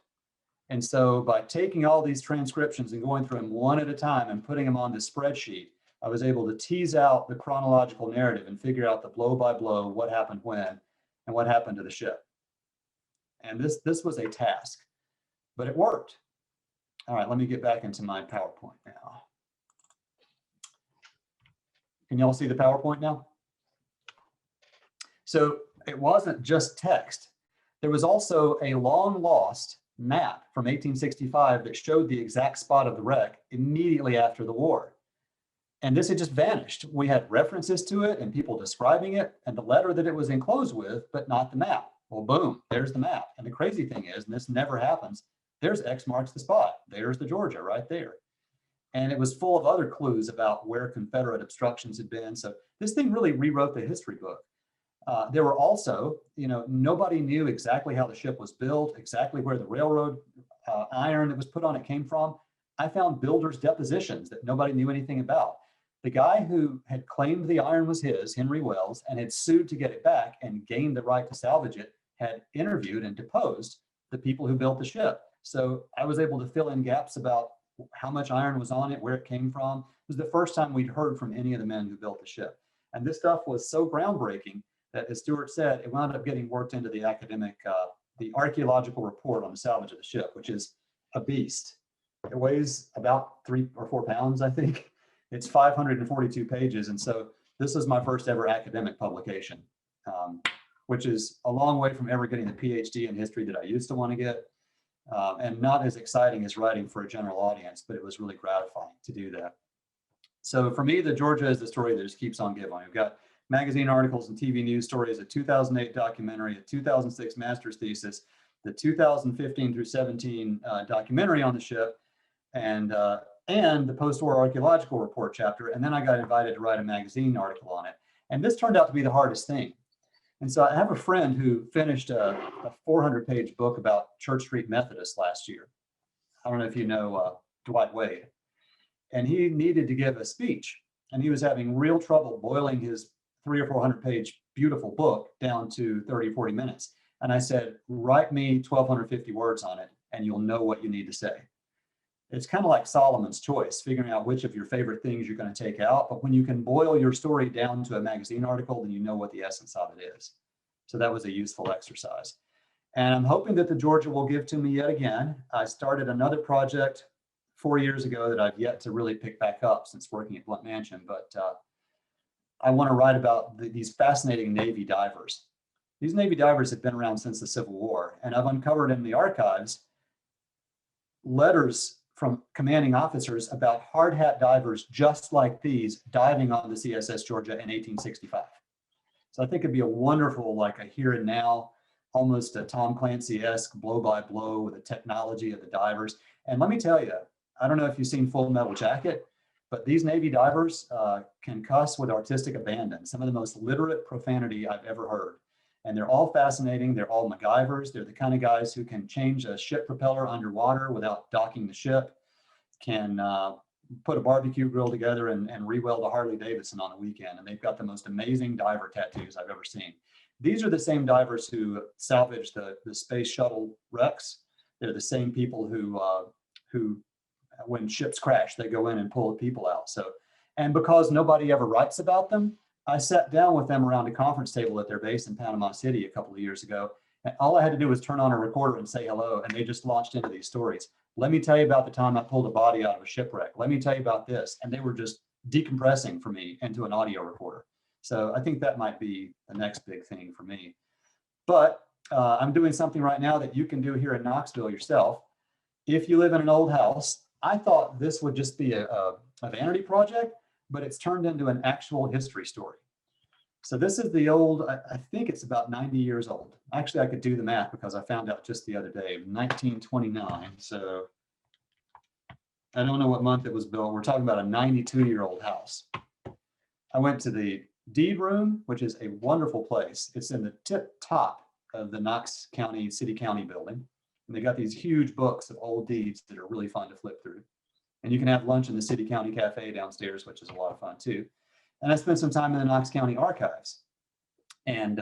And so by taking all these transcriptions and going through them one at a time and putting them on the spreadsheet, I was able to tease out the chronological narrative and figure out the blow by blow, what happened when, and what happened to the ship. And this was a task, but it worked. All right, let me get back into my PowerPoint now. Can y'all see the PowerPoint now? So it wasn't just text. There was also a long lost map from 1865 that showed the exact spot of the wreck immediately after the war. And this had just vanished. We had references to it and people describing it and the letter that it was enclosed with, but not the map. Well, boom, there's the map. And the crazy thing is, and this never happens, there's X marks the spot. There's the Georgia right there. And it was full of other clues about where Confederate obstructions had been. So this thing really rewrote the history book. There were also, nobody knew exactly how the ship was built, exactly where the railroad iron that was put on it came from. I found builders' depositions that nobody knew anything about. The guy who had claimed the iron was his, Henry Wells, and had sued to get it back and gained the right to salvage it, had interviewed and deposed the people who built the ship. So I was able to fill in gaps about how much iron was on it, where it came from. It was the first time we'd heard from any of the men who built the ship. And this stuff was so groundbreaking that, as Stuart said, it wound up getting worked into the academic, the archaeological report on the salvage of the ship, which is a beast. It weighs about 3 or 4 pounds, I think. It's 542 pages. And so this is my first ever academic publication, which is a long way from ever getting the PhD in history that I used to want to get. And not as exciting as writing for a general audience, but it was really gratifying to do that. So for me, the Georgia is the story that just keeps on giving. We've got magazine articles and TV news stories, a 2008 documentary, a 2006 master's thesis, the 2015 through 17 documentary on the ship, and the post-war archaeological report chapter. And then I got invited to write a magazine article on it. And this turned out to be the hardest thing. And so I have a friend who finished a 400-page book about Church Street Methodists last year. I don't know if you know Dwight Wade. And he needed to give a speech. And he was having real trouble boiling his 300 or 400-page beautiful book down to 30 or 40 minutes. And I said, write me 1,250 words on it, and you'll know what you need to say. It's kind of like Solomon's choice, figuring out which of your favorite things you're going to take out. But when you can boil your story down to a magazine article, then you know what the essence of it is. So that was a useful exercise. And I'm hoping that the Georgia will give to me yet again. I started another project 4 years ago that I've yet to really pick back up since working at Blount Mansion. But I want to write about these fascinating Navy divers. These Navy divers have been around since the Civil War. And I've uncovered in the archives letters from commanding officers about hard hat divers just like these diving on the CSS Georgia in 1865. So I think it'd be a wonderful, like a here and now, almost a Tom Clancy-esque blow by blow with the technology of the divers. And let me tell you, I don't know if you've seen Full Metal Jacket, but these Navy divers can cuss with artistic abandon, some of the most literate profanity I've ever heard. And they're all fascinating. They're all MacGyvers. They're the kind of guys who can change a ship propeller underwater without docking the ship, can put a barbecue grill together and re-weld a Harley Davidson on the weekend. And they've got the most amazing diver tattoos I've ever seen. These are the same divers who salvaged the space shuttle wrecks. They're the same people who when ships crash, they go in and pull the people out. So, and because nobody ever writes about them, I sat down with them around a conference table at their base in Panama City a couple of years ago. And all I had to do was turn on a recorder and say hello. And they just launched into these stories. Let me tell you about the time I pulled a body out of a shipwreck. Let me tell you about this. And they were just decompressing for me into an audio recorder. So I think that might be the next big thing for me. But I'm doing something right now that you can do here in Knoxville yourself. If you live in an old house, I thought this would just be a vanity project, but it's turned into an actual history story. So this is the old, I think it's about 90 years old. Actually, I could do the math because I found out just the other day, 1929. So I don't know what month it was built. We're talking about a 92-year-old house. I went to the deed room, which is a wonderful place. It's in the tip top of the Knox County City County building. And they got these huge books of old deeds that are really fun to flip through. And you can have lunch in the City County Cafe downstairs, which is a lot of fun too. And I spent some time in the Knox County archives and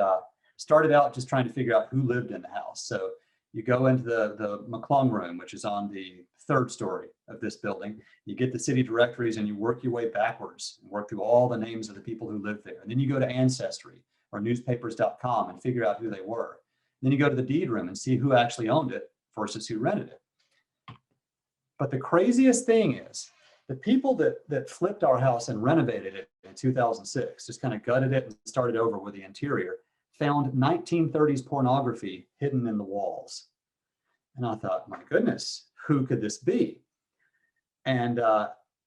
started out just trying to figure out who lived in the house. So you go into the McClung room, which is on the 3rd story of this building. You get the city directories and you work your way backwards and work through all the names of the people who lived there. And then you go to Ancestry or newspapers.com and figure out who they were. Then you go to the deed room and see who actually owned it versus who rented it. But the craziest thing is the people that flipped our house and renovated it in 2006, just kind of gutted it and started over with the interior, found 1930s pornography hidden in the walls. And I thought, my goodness, who could this be? And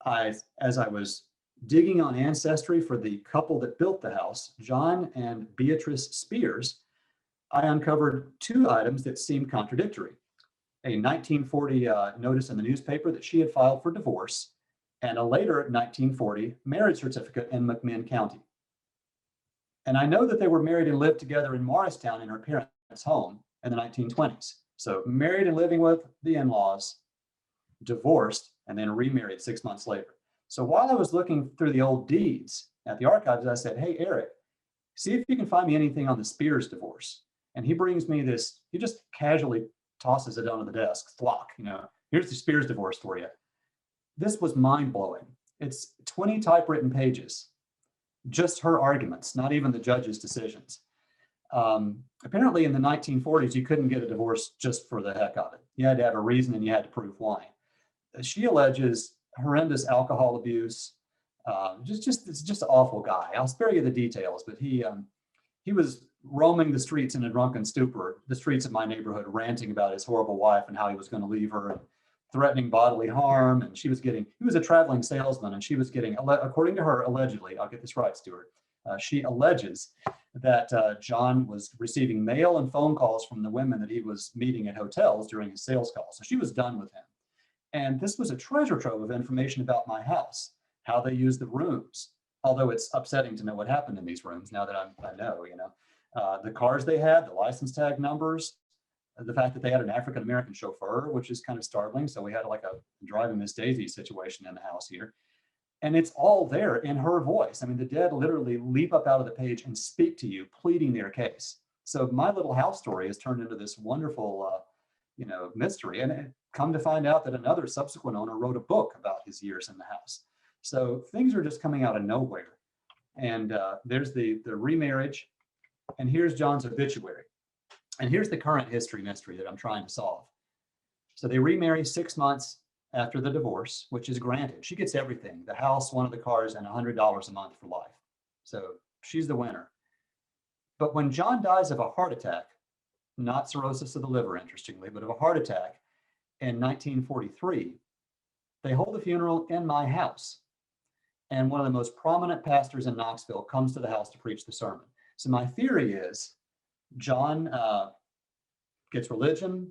as I was digging on ancestry for the couple that built the house, John and Beatrice Spears, I uncovered two items that seemed contradictory. A 1940 notice in the newspaper that she had filed for divorce, and a later 1940 marriage certificate in McMinn County. And I know that they were married and lived together in Morristown in her parents' home in the 1920s. So married and living with the in-laws, divorced, and then remarried 6 months later. So while I was looking through the old deeds at the archives, I said, hey, Eric, see if you can find me anything on the Spears divorce. And he brings me this, he just casually tosses it onto the desk, thlock, here's the Spears divorce for you. This was mind-blowing. It's 20 typewritten pages, just her arguments, not even the judge's decisions. Apparently in the 1940s, you couldn't get a divorce just for the heck of it. You had to have a reason and you had to prove why. She alleges horrendous alcohol abuse, just an awful guy. I'll spare you the details, but he was roaming the streets in a drunken stupor, the streets of my neighborhood, ranting about his horrible wife and how he was going to leave her, and threatening bodily harm. And he was a traveling salesman, and she was getting, according to her, allegedly, I'll get this right, Stuart, she alleges that John was receiving mail and phone calls from the women that he was meeting at hotels during his sales calls. So she was done with him. And this was a treasure trove of information about my house, how they use the rooms, although it's upsetting to know what happened in these rooms now that I know, the cars they had, the license tag numbers, the fact that they had an African-American chauffeur, which is kind of startling. So we had like a driving Miss Daisy situation in the house here. And it's all there in her voice. I mean, the dead literally leap up out of the page and speak to you, pleading their case. So my little house story has turned into this wonderful, mystery. And come to find out that another subsequent owner wrote a book about his years in the house. So things are just coming out of nowhere. And there's the remarriage. And here's John's obituary. And here's the current history mystery that I'm trying to solve. So they remarry 6 months after the divorce, which is granted. She gets everything, the house, one of the cars, and $100 a month for life. So she's the winner. But when John dies of a heart attack, not cirrhosis of the liver, interestingly, but of a heart attack in 1943, they hold the funeral in my house. And one of the most prominent pastors in Knoxville comes to the house to preach the sermon. So my theory is John gets religion,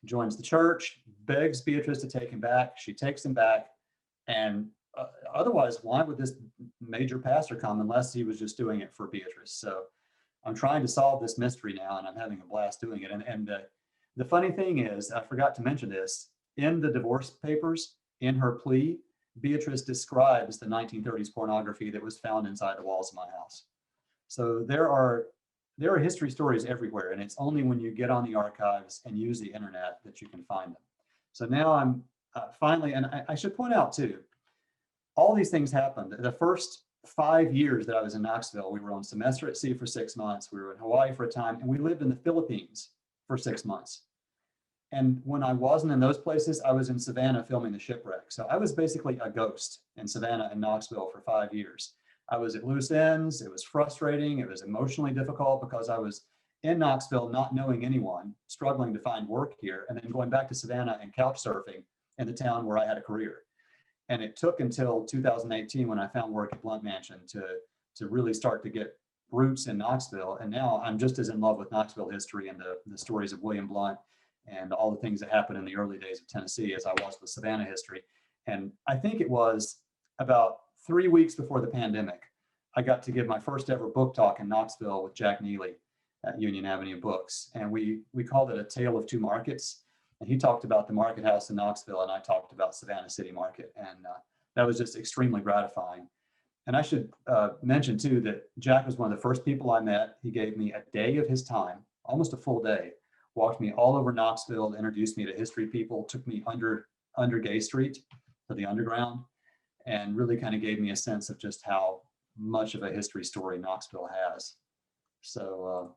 joins the church, begs Beatrice to take him back. She takes him back. And otherwise, why would this major pastor come unless he was just doing it for Beatrice? So I'm trying to solve this mystery now, and I'm having a blast doing it. And the funny thing is, I forgot to mention this, in the divorce papers, in her plea, Beatrice describes the 1930s pornography that was found inside the walls of my house. So there are history stories everywhere, and it's only when you get on the archives and use the internet that you can find them. So now I'm finally, and I should point out too, all these things happened. The first 5 years that I was in Knoxville, we were on semester at sea for 6 months. We were in Hawaii for a time, and we lived in the Philippines for 6 months. And when I wasn't in those places, I was in Savannah filming the shipwreck. So I was basically a ghost in Savannah and Knoxville for 5 years. I was at loose ends. It was frustrating. It was emotionally difficult because I was in Knoxville, not knowing anyone, struggling to find work here, and then going back to Savannah and couch surfing in the town where I had a career. And it took until 2018 when I found work at Blunt Mansion to really start to get roots in Knoxville. And now I'm just as in love with Knoxville history and the stories of William Blunt and all the things that happened in the early days of Tennessee as I was with Savannah history. And I think it was about 3 weeks before the pandemic, I got to give my first ever book talk in Knoxville with Jack Neely at Union Avenue Books. And we called it A Tale of Two Markets. And he talked about the market house in Knoxville, and I talked about Savannah City Market. And that was just extremely gratifying. And I should mention too that Jack was one of the first people I met. He gave me a day of his time, almost a full day, walked me all over Knoxville, introduced me to history people, took me under Gay Street to the underground, and really kind of gave me a sense of just how much of a history story Knoxville has. So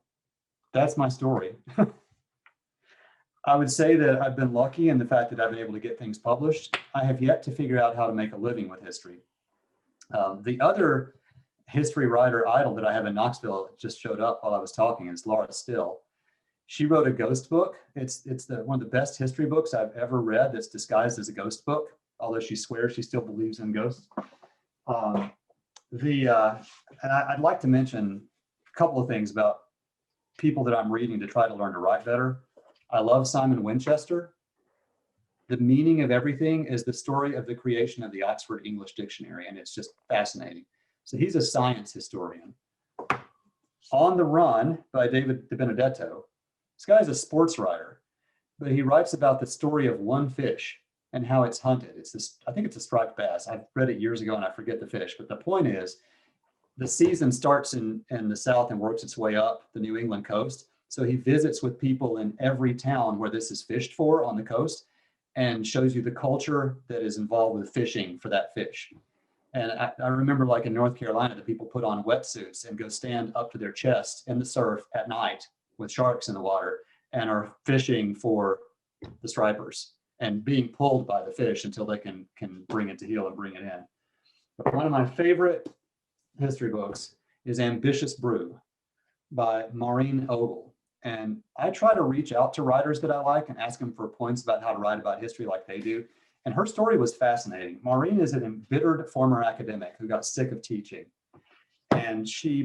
that's my story. I would say that I've been lucky in the fact that I've been able to get things published. I have yet to figure out how to make a living with history. The other history writer idol that I have in Knoxville just showed up while I was talking is Laura Still. She wrote a ghost book. It's one of the best history books I've ever read that's disguised as a ghost book, although she swears she still believes in ghosts. And I'd like to mention a couple of things about people that I'm reading to try to learn to write better. I love Simon Winchester. The Meaning of Everything is the story of the creation of the Oxford English Dictionary, and it's just fascinating. So he's a science historian. On the Run by David De Benedetto. This guy's a sports writer, but he writes about the story of one fish and how it's hunted. It's this, I think it's a striped bass. I've read it years ago and I forget the fish, but the point is the season starts in the South and works its way up the New England coast. So he visits with people in every town where this is fished for on the coast and shows you the culture that is involved with fishing for that fish. And I remember, like in North Carolina, the people put on wetsuits and go stand up to their chest in the surf at night with sharks in the water and are fishing for the stripers and being pulled by the fish until they can bring it to heel and bring it in. But one of my favorite history books is Ambitious Brew by Maureen Ogle. And I try to reach out to writers that I like and ask them for points about how to write about history like they do. And her story was fascinating. Maureen is an embittered former academic who got sick of teaching. And she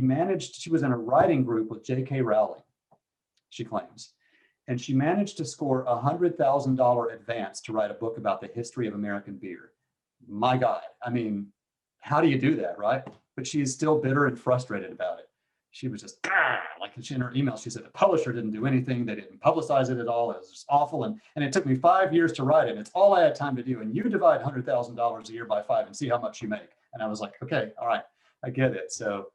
was in a writing group with J.K. Rowling, she claims. And she managed to score a $100,000 advance to write a book about the history of American beer. My God, I mean, how do you do that, right? But she is still bitter and frustrated about it. She was just, like in her email, she said, the publisher didn't do anything. They didn't publicize it at all. It was just awful. And it took me 5 years to write it. And it's all I had time to do. And you divide $100,000 a year by 5 and see how much you make. And I was like, okay, all right, I get it. So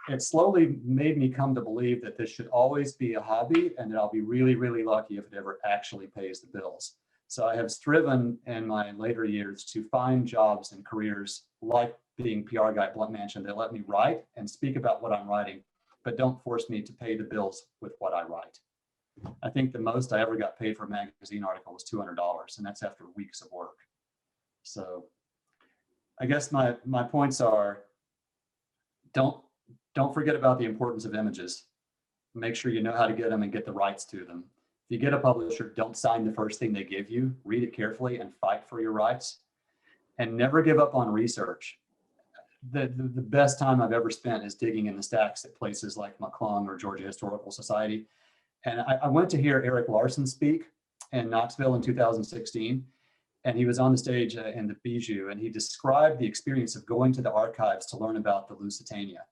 it slowly made me come to believe that this should always be a hobby and that I'll be really, really lucky if it ever actually pays the bills. So I have striven in my later years to find jobs and careers like being PR guy at Blunt Mansion that let me write and speak about what I'm writing, but don't force me to pay the bills with what I write. I think the most I ever got paid for a magazine article was $200, and that's after weeks of work. So I guess my points are, don't forget about the importance of images. Make sure you know how to get them and get the rights to them. If you get a publisher, don't sign the first thing they give you. Read it carefully and fight for your rights. And never give up on research. The best time I've ever spent is digging in the stacks at places like McClung or Georgia Historical Society. And I went to hear Eric Larson speak in Knoxville in 2016. And he was on the stage in the Bijou, and he described the experience of going to the archives to learn about the Lusitania,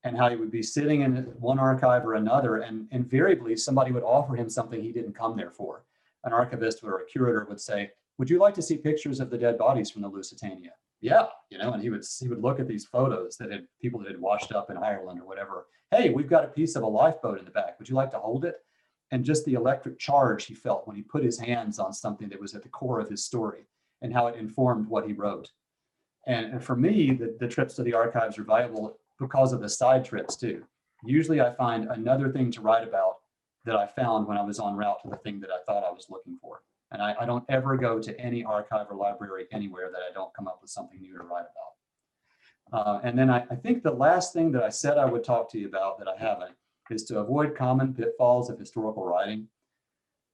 and how he would be sitting in one archive or another, and invariably somebody would offer him something he didn't come there for. An archivist or a curator would say, would you like to see pictures of the dead bodies from the Lusitania? Yeah, and he would look at these photos that had people that had washed up in Ireland or whatever. Hey, we've got a piece of a lifeboat in the back. Would you like to hold it? And just the electric charge he felt when he put his hands on something that was at the core of his story and how it informed what he wrote. And for me, the trips to the archives are valuable because of the side trips too. Usually I find another thing to write about that I found when I was en route to the thing that I thought I was looking for. And I don't ever go to any archive or library anywhere that I don't come up with something new to write about. And then I think the last thing that I said I would talk to you about that I haven't is to avoid common pitfalls of historical writing.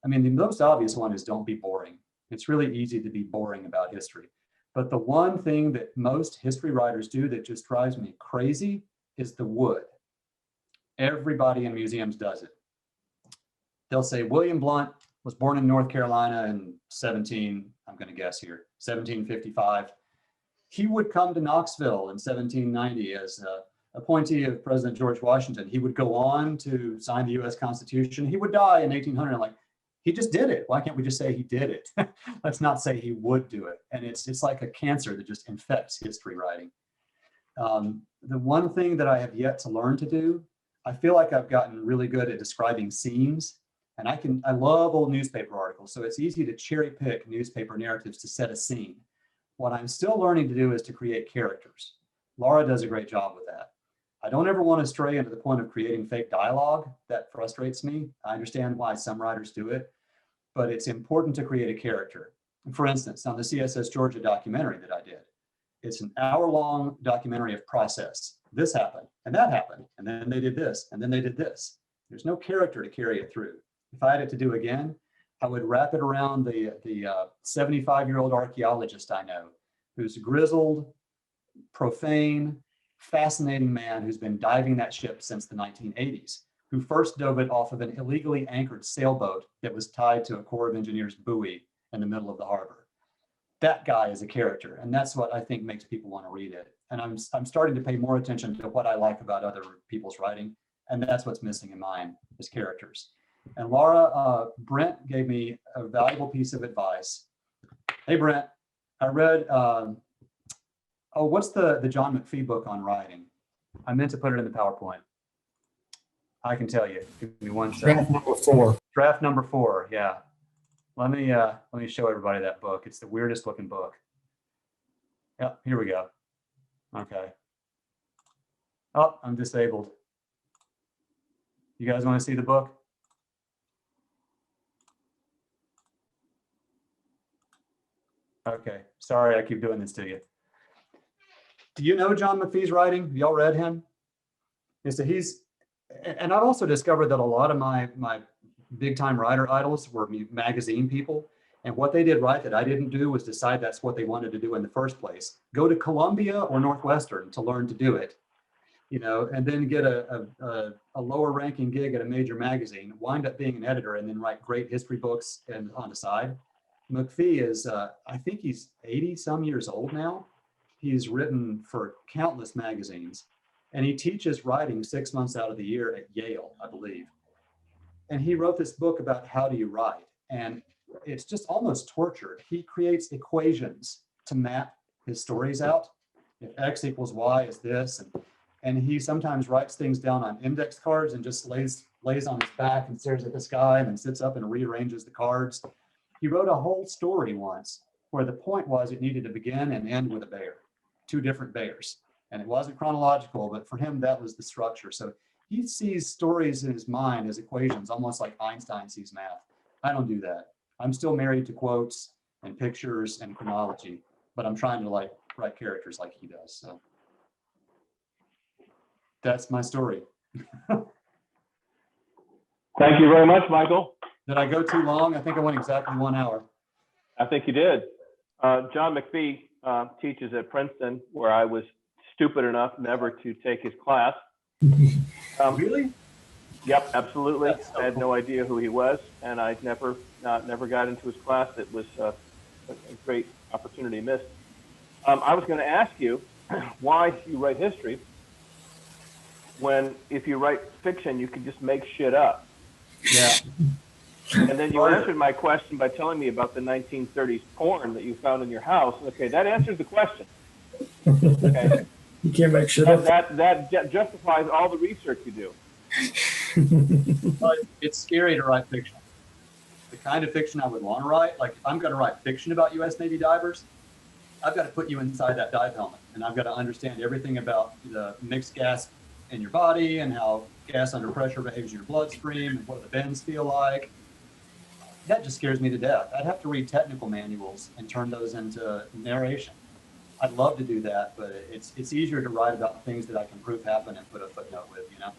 I mean, the most obvious one is don't be boring. It's really easy to be boring about history. But the one thing that most history writers do that just drives me crazy is the wood. Everybody in museums does it. They'll say William Blount was born in North Carolina in 1755. He would come to Knoxville in 1790 as a appointee of President George Washington. He would go on to sign the US Constitution. He would die in 1800. Like, he just did it. Why can't we just say he did it? Let's not say he would do it. And it's like a cancer that just infects history writing. The one thing that I have yet to learn to do, I feel like I've gotten really good at describing scenes. And I love old newspaper articles. So it's easy to cherry pick newspaper narratives to set a scene. What I'm still learning to do is to create characters. Laura does a great job with that. I don't ever want to stray into the point of creating fake dialogue. That frustrates me. I understand why some writers do it, but it's important to create a character. For instance, on the CSS Georgia documentary that I did, it's an hour-long documentary of process. This happened, and that happened, and then they did this, and then they did this. There's no character to carry it through. if I had it to do again, I would wrap it around the 75-year-old archaeologist I know, who's grizzled, profane, fascinating man who's been diving that ship since the 1980s, who first dove it off of an illegally anchored sailboat that was tied to a Corps of Engineers buoy in the middle of the harbor. That guy is a character, and that's what I think makes people want to read it. And I'm starting to pay more attention to what I like about other people's writing, and that's what's missing in mine is characters. And Laura, Brent gave me a valuable piece of advice. Hey, Brent, I read, what's the John McPhee book on writing? I meant to put it in the PowerPoint. I can tell you. Give me one second. Draft number 4. Draft number 4. Yeah. Let me show everybody that book. It's the weirdest looking book. Yep. Here we go. Okay. Oh, I'm disabled. You guys want to see the book? Okay. Sorry, I keep doing this to you. Do you know John McPhee's writing? Have y'all read him? So and I've also discovered that a lot of my big time writer idols were magazine people. And what they did right that I didn't do was decide that's what they wanted to do in the first place. Go to Columbia or Northwestern to learn to do it, you know, and then get a lower ranking gig at a major magazine, wind up being an editor, and then write great history books and on the side. McPhee is, I think he's 80 some years old now. He's written for countless magazines, and he teaches writing 6 months out of the year at Yale, I believe. And he wrote this book about how do you write, and it's just almost torture. He creates equations to map his stories out. If X equals Y is this, and he sometimes writes things down on index cards and just lays on his back and stares at the sky and then sits up and rearranges the cards. He wrote a whole story once where the point was it needed to begin and end with a bear, 2 different bears. And it wasn't chronological, but for him, that was the structure. So he sees stories in his mind as equations, almost like Einstein sees math. I don't do that. I'm still married to quotes and pictures and chronology, but I'm trying to write characters like he does. So that's my story. Thank you very much, Michael. Did I go too long? I think I went exactly 1 hour. I think you did. John McPhee teaches at Princeton, where I was stupid enough never to take his class. Really? Yep, absolutely. So I had cool. no idea who he was, and I never got into his class. It was a great opportunity missed. I was going to ask you why you write history when, if you write fiction, you can just make shit up. Yeah. And then you answered my question by telling me about the 1930s porn that you found in your house. Okay, that answers the question. Okay. You can't make shit up. That justifies all the research you do. But it's scary to write fiction. The kind of fiction I would want to write, like if I'm going to write fiction about U.S. Navy divers, I've got to put you inside that dive helmet, and I've got to understand everything about the mixed gas in your body and how gas under pressure behaves in your bloodstream and what the bends feel like. That just scares me to death. I'd have to read technical manuals and turn those into narration. I'd love to do that, but it's easier to write about things that I can prove happen and put a footnote with, you know,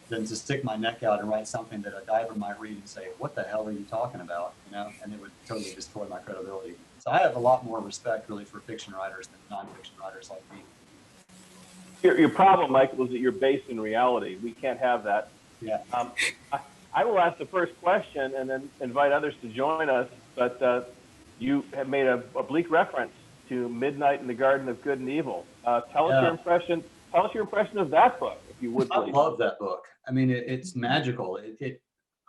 than to stick my neck out and write something that a diver might read and say, what the hell are you talking about? You know, and it would totally destroy my credibility. So I have a lot more respect really for fiction writers than nonfiction writers like me. Your problem, Michael, is that you're based in reality. We can't have that. Yeah. I will ask the first question and then invite others to join us, but you have made a oblique reference to Midnight in the Garden of Good and Evil. Tell us your impression. Tell us your impression of that book, if you would, please. I love that book. I mean, it's magical.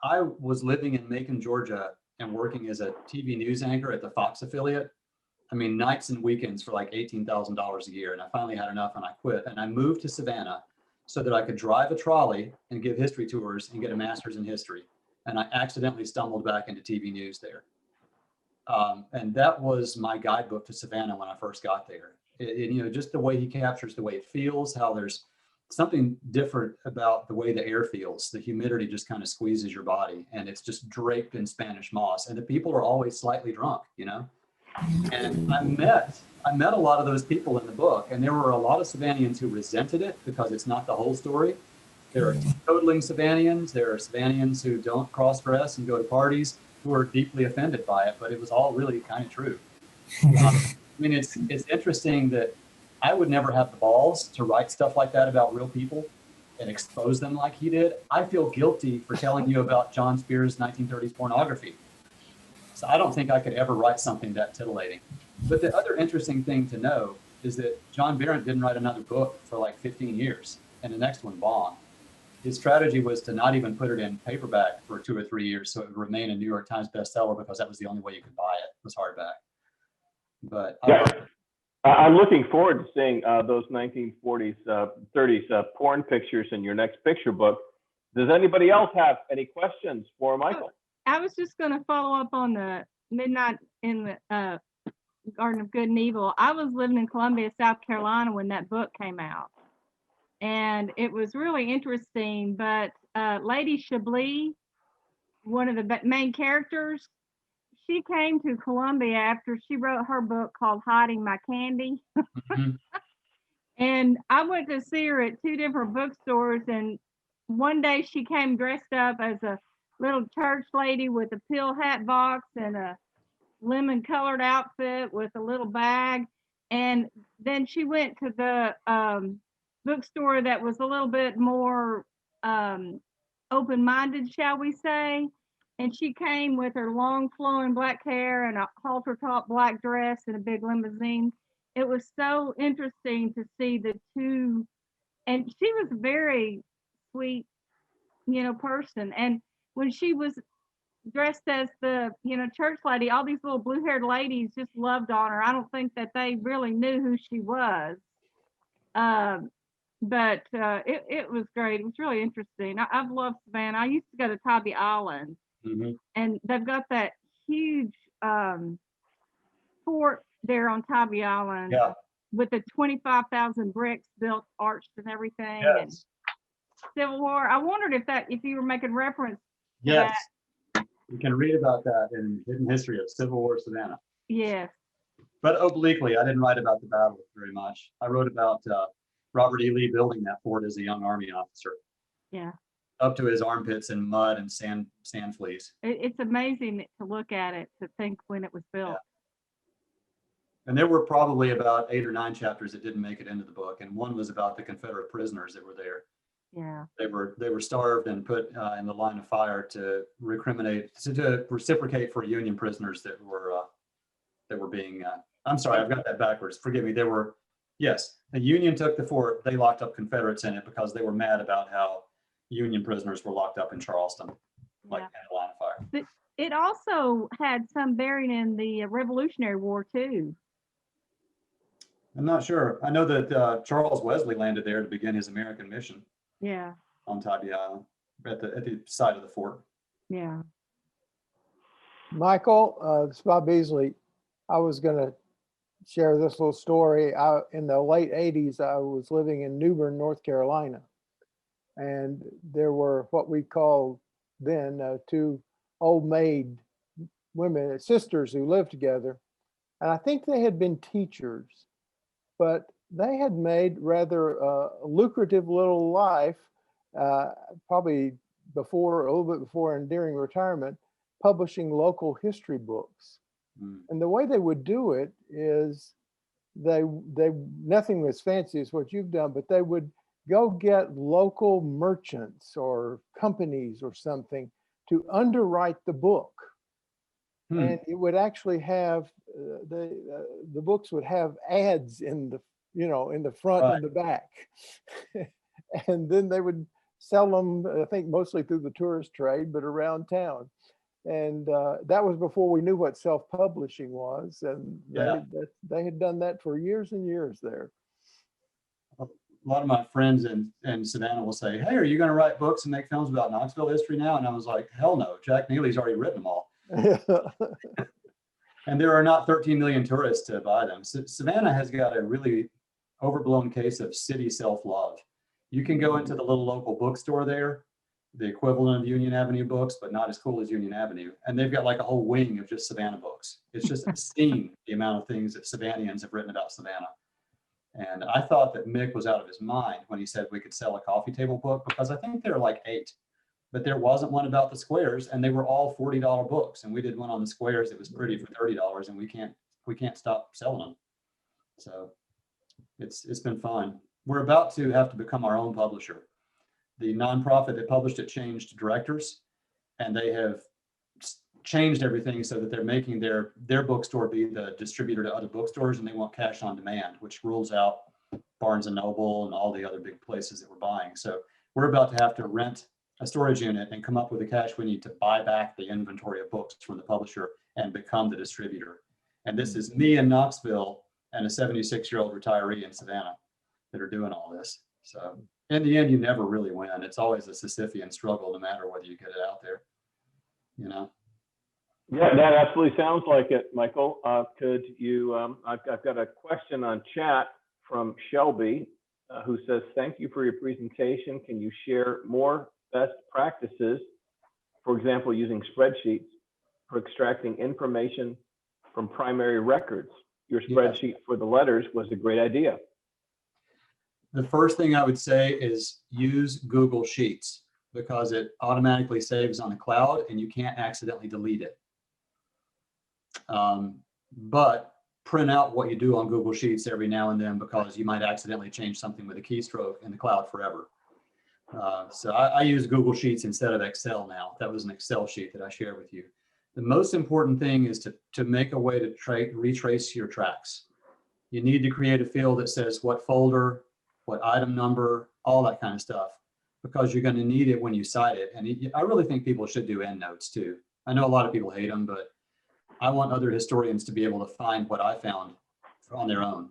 I was living in Macon, Georgia, and working as a TV news anchor at the Fox affiliate. I mean, nights and weekends for like $18,000 a year. And I finally had enough and I quit. And I moved to Savannah so that I could drive a trolley and give history tours and get a master's in history. And I accidentally stumbled back into TV news there. And that was my guidebook to Savannah when I first got there. You know, just the way he captures the way it feels, how there's something different about the way the air feels. The humidity just kind of squeezes your body, and it's just draped in Spanish moss. And the people are always slightly drunk, you know. And I met a lot of those people in the book, and there were a lot of Savannahans who resented it because it's not the whole story. There are totaling Savannians. There are Savannians who don't cross-dress and go to parties, who are deeply offended by it, but it was all really kind of true. I mean, it's interesting that I would never have the balls to write stuff like that about real people and expose them like he did. I feel guilty for telling you about John Spears' 1930s pornography. So I don't think I could ever write something that titillating. But the other interesting thing to know is that John Berendt didn't write another book for like 15 years, and the next one bombed. His strategy was to not even put it in paperback for 2 or 3 years, so it would remain a New York Times bestseller, because that was the only way you could buy it, was hardback. But Yeah, I'm looking forward to seeing those 1940s, 30s porn pictures in your next picture book. Does anybody else have any questions for Michael? I was just going to follow up on the Midnight in the Garden of Good and Evil. I was living in Columbia, South Carolina when that book came out. And it was really interesting, but Lady Chablis, one of the main characters, she came to Columbia after she wrote her book called Hiding My Candy. And I went to see her at 2 different bookstores, and one day she came dressed up as a little church lady with a pill hat box and a lemon colored outfit with a little bag. And then she went to the bookstore that was a little bit more open-minded, shall we say. And she came with her long flowing black hair and a halter top black dress and a big limousine. It was so interesting to see the two, and she was a very sweet, person. And when she was dressed as the, church lady, all these little blue-haired ladies just loved on her. I don't think that they really knew who she was. But it was great. It was really interesting. I've loved Savannah. I used to go to Tybee Island, and they've got that huge fort there on Tybee Island with the 25,000 bricks built, arched, and everything. Yes. And Civil War. I wondered if you were making reference to Yes. that. You can read about that in Hidden History of Civil War Savannah. Yes. But obliquely, I didn't write about the battle very much. I wrote about Robert E. Lee building that fort as a young Army officer. Yeah. Up to his armpits in mud and sand fleas. It's amazing to look at it, to think when it was built. Yeah. And there were probably about 8 or 9 chapters that didn't make it into the book, and one was about the Confederate prisoners that were there. Yeah. They were starved and put in the line of fire to reciprocate for Union prisoners that were being. I'm sorry, I've got that backwards. Forgive me. The Union took the fort. They locked up Confederates in it because they were mad about how Union prisoners were locked up in Charleston, in the line of fire. But it also had some bearing in the Revolutionary War too. I'm not sure. I know that Charles Wesley landed there to begin his American mission. Yeah. On Tybee Island, at the side of the fort. Yeah. Michael, it's Bob Beasley. I was going to share this little story. In the late 80s, I was living in New Bern, North Carolina. And there were what we called then 2 old maid women, sisters who lived together. And I think they had been teachers, but they had made rather a lucrative little life, probably a little bit before and during retirement, publishing local history books. And the way they would do it is they nothing as fancy as what you've done, but they would go get local merchants or companies or something to underwrite the book. And it would actually have the books would have ads in the in the front and the back. And then they would sell them, I think mostly through the tourist trade, but around town. And that was before we knew what self-publishing was. And they had done that for years and years there. A lot of my friends in Savannah will say, hey, are you going to write books and make films about Knoxville history now? And I was like, hell no, Jack Neely's already written them all. And there are not 13 million tourists to buy them. So Savannah has got a really overblown case of city self-love. You can go into the little local bookstore there, the equivalent of Union Avenue books, but not as cool as Union Avenue. And they've got like a whole wing of just Savannah books. It's just obscene the amount of things that Savannians have written about Savannah. And I thought that Mick was out of his mind when he said we could sell a coffee table book, because I think there are like 8, but there wasn't one about the squares, and they were all $40 books. And we did one on the squares that was pretty for $30, and we can't stop selling them. So it's been fun. We're about to have to become our own publisher. The nonprofit that published it changed directors, and they have changed everything so that they're making their bookstore be the distributor to other bookstores, and they want cash on demand, which rules out Barnes and Noble and all the other big places that we're buying. So we're about to have to rent a storage unit and come up with the cash we need to buy back the inventory of books from the publisher and become the distributor. And this is me in Knoxville and a 76-year-old retiree in Savannah that are doing all this. So in the end, you never really win. It's always a Sisyphean struggle, no matter whether you get it out there, you know? Yeah, that absolutely sounds like it, Michael. Could you, I've got a question on chat from Shelby, who says, thank you for your presentation. Can you share more best practices, for example, using spreadsheets for extracting information from primary records? Your spreadsheet for the letters was a great idea. The first thing I would say is use Google Sheets, because it automatically saves on the cloud and you can't accidentally delete it. But print out what you do on Google Sheets every now and then, because you might accidentally change something with a keystroke in the cloud forever. So I use Google Sheets instead of Excel now. That was an Excel sheet that I shared with you. The most important thing is to make a way to retrace your tracks. You need to create a field that says what folder, what item number, all that kind of stuff, because you're going to need it when you cite it. And I really think people should do endnotes too. I know a lot of people hate them, but I want other historians to be able to find what I found on their own.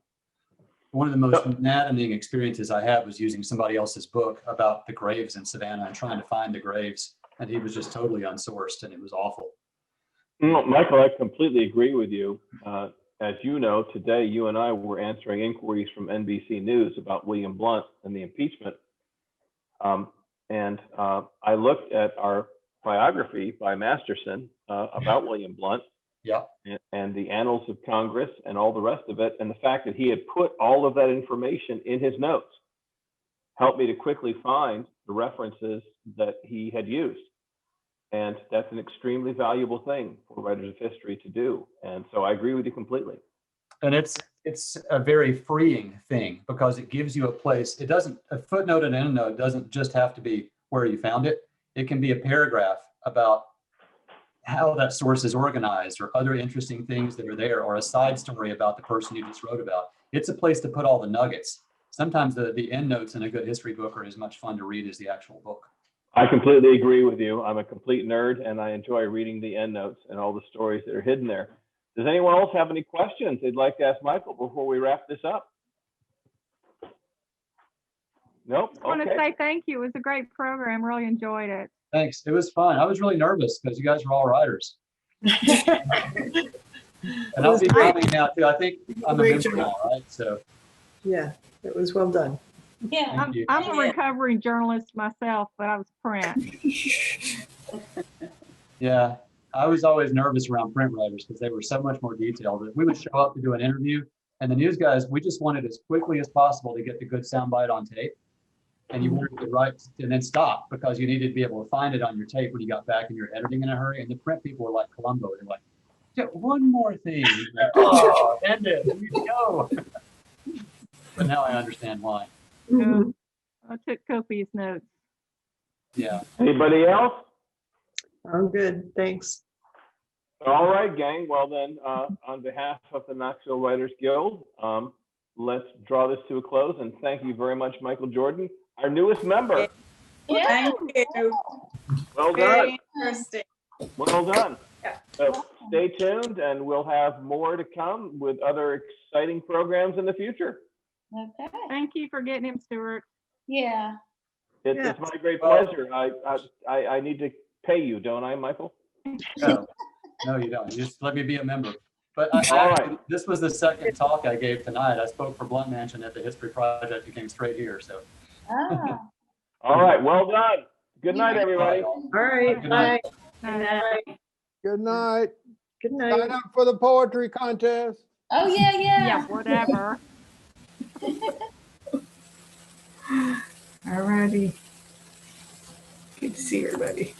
One of the most maddening experiences I had was using somebody else's book about the graves in Savannah and trying to find the graves, and he was just totally unsourced, and it was awful. Michael, I completely agree with you. As you know, today you and I were answering inquiries from NBC News about William Blount and the impeachment. I looked at our biography by Masterson about William Blount. Yeah. And the Annals of Congress and all the rest of it. And the fact that he had put all of that information in his notes helped me to quickly find the references that he had used. And that's an extremely valuable thing for writers of history to do. And so I agree with you completely. And it's a very freeing thing, because it gives you a place. A footnote and endnote doesn't just have to be where you found it. It can be a paragraph about how that source is organized, or other interesting things that are there, or a side story about the person you just wrote about. It's a place to put all the nuggets. Sometimes the endnotes in a good history book are as much fun to read as the actual book. I completely agree with you. I'm a complete nerd, and I enjoy reading the endnotes and all the stories that are hidden there. Does anyone else have any questions they'd like to ask Michael before we wrap this up? Nope. I want to say thank you. It was a great program. Really enjoyed it. Thanks. It was fun. I was really nervous because you guys were all writers. And I'll be coming now too. I think I'm a member now, right? So yeah, it was well done. Yeah. I'm a recovering journalist myself, but I was print. Yeah, I was always nervous around print writers because they were so much more detailed. We would show up to do an interview, and the news guys, we just wanted as quickly as possible to get the good soundbite on tape. And you wanted to write and then stop, because you needed to be able to find it on your tape when you got back and you're editing in a hurry. And the print people were like Columbo. They're like, one more thing. Like, oh, end it. We need to go. But now I understand why. Mhm. I took copious notes. Yeah. Anybody else? I'm good, thanks. All right, gang. Well then, on behalf of the Knoxville Writers Guild, let's draw this to a close. And thank you very much, Michael Jordan, our newest member. Yeah. Thank you. Well Very done. interesting. Well done. Yeah. So stay tuned, and we'll have more to come with other exciting programs in the future. Okay. Thank you for getting him, Stuart. Yeah. It's my great pleasure. I need to pay you, don't I, Michael? No, you don't. You just let me be a member. But All right. This was the second talk I gave tonight. I spoke for Blunt Mansion at the History Project and came straight here. So. Ah. All right. Well done. Good night, everybody. All right, Good bye. night. Good night. Good Sign night. up for the poetry contest. Oh, yeah, yeah. Yeah, whatever. All righty. Good to see everybody.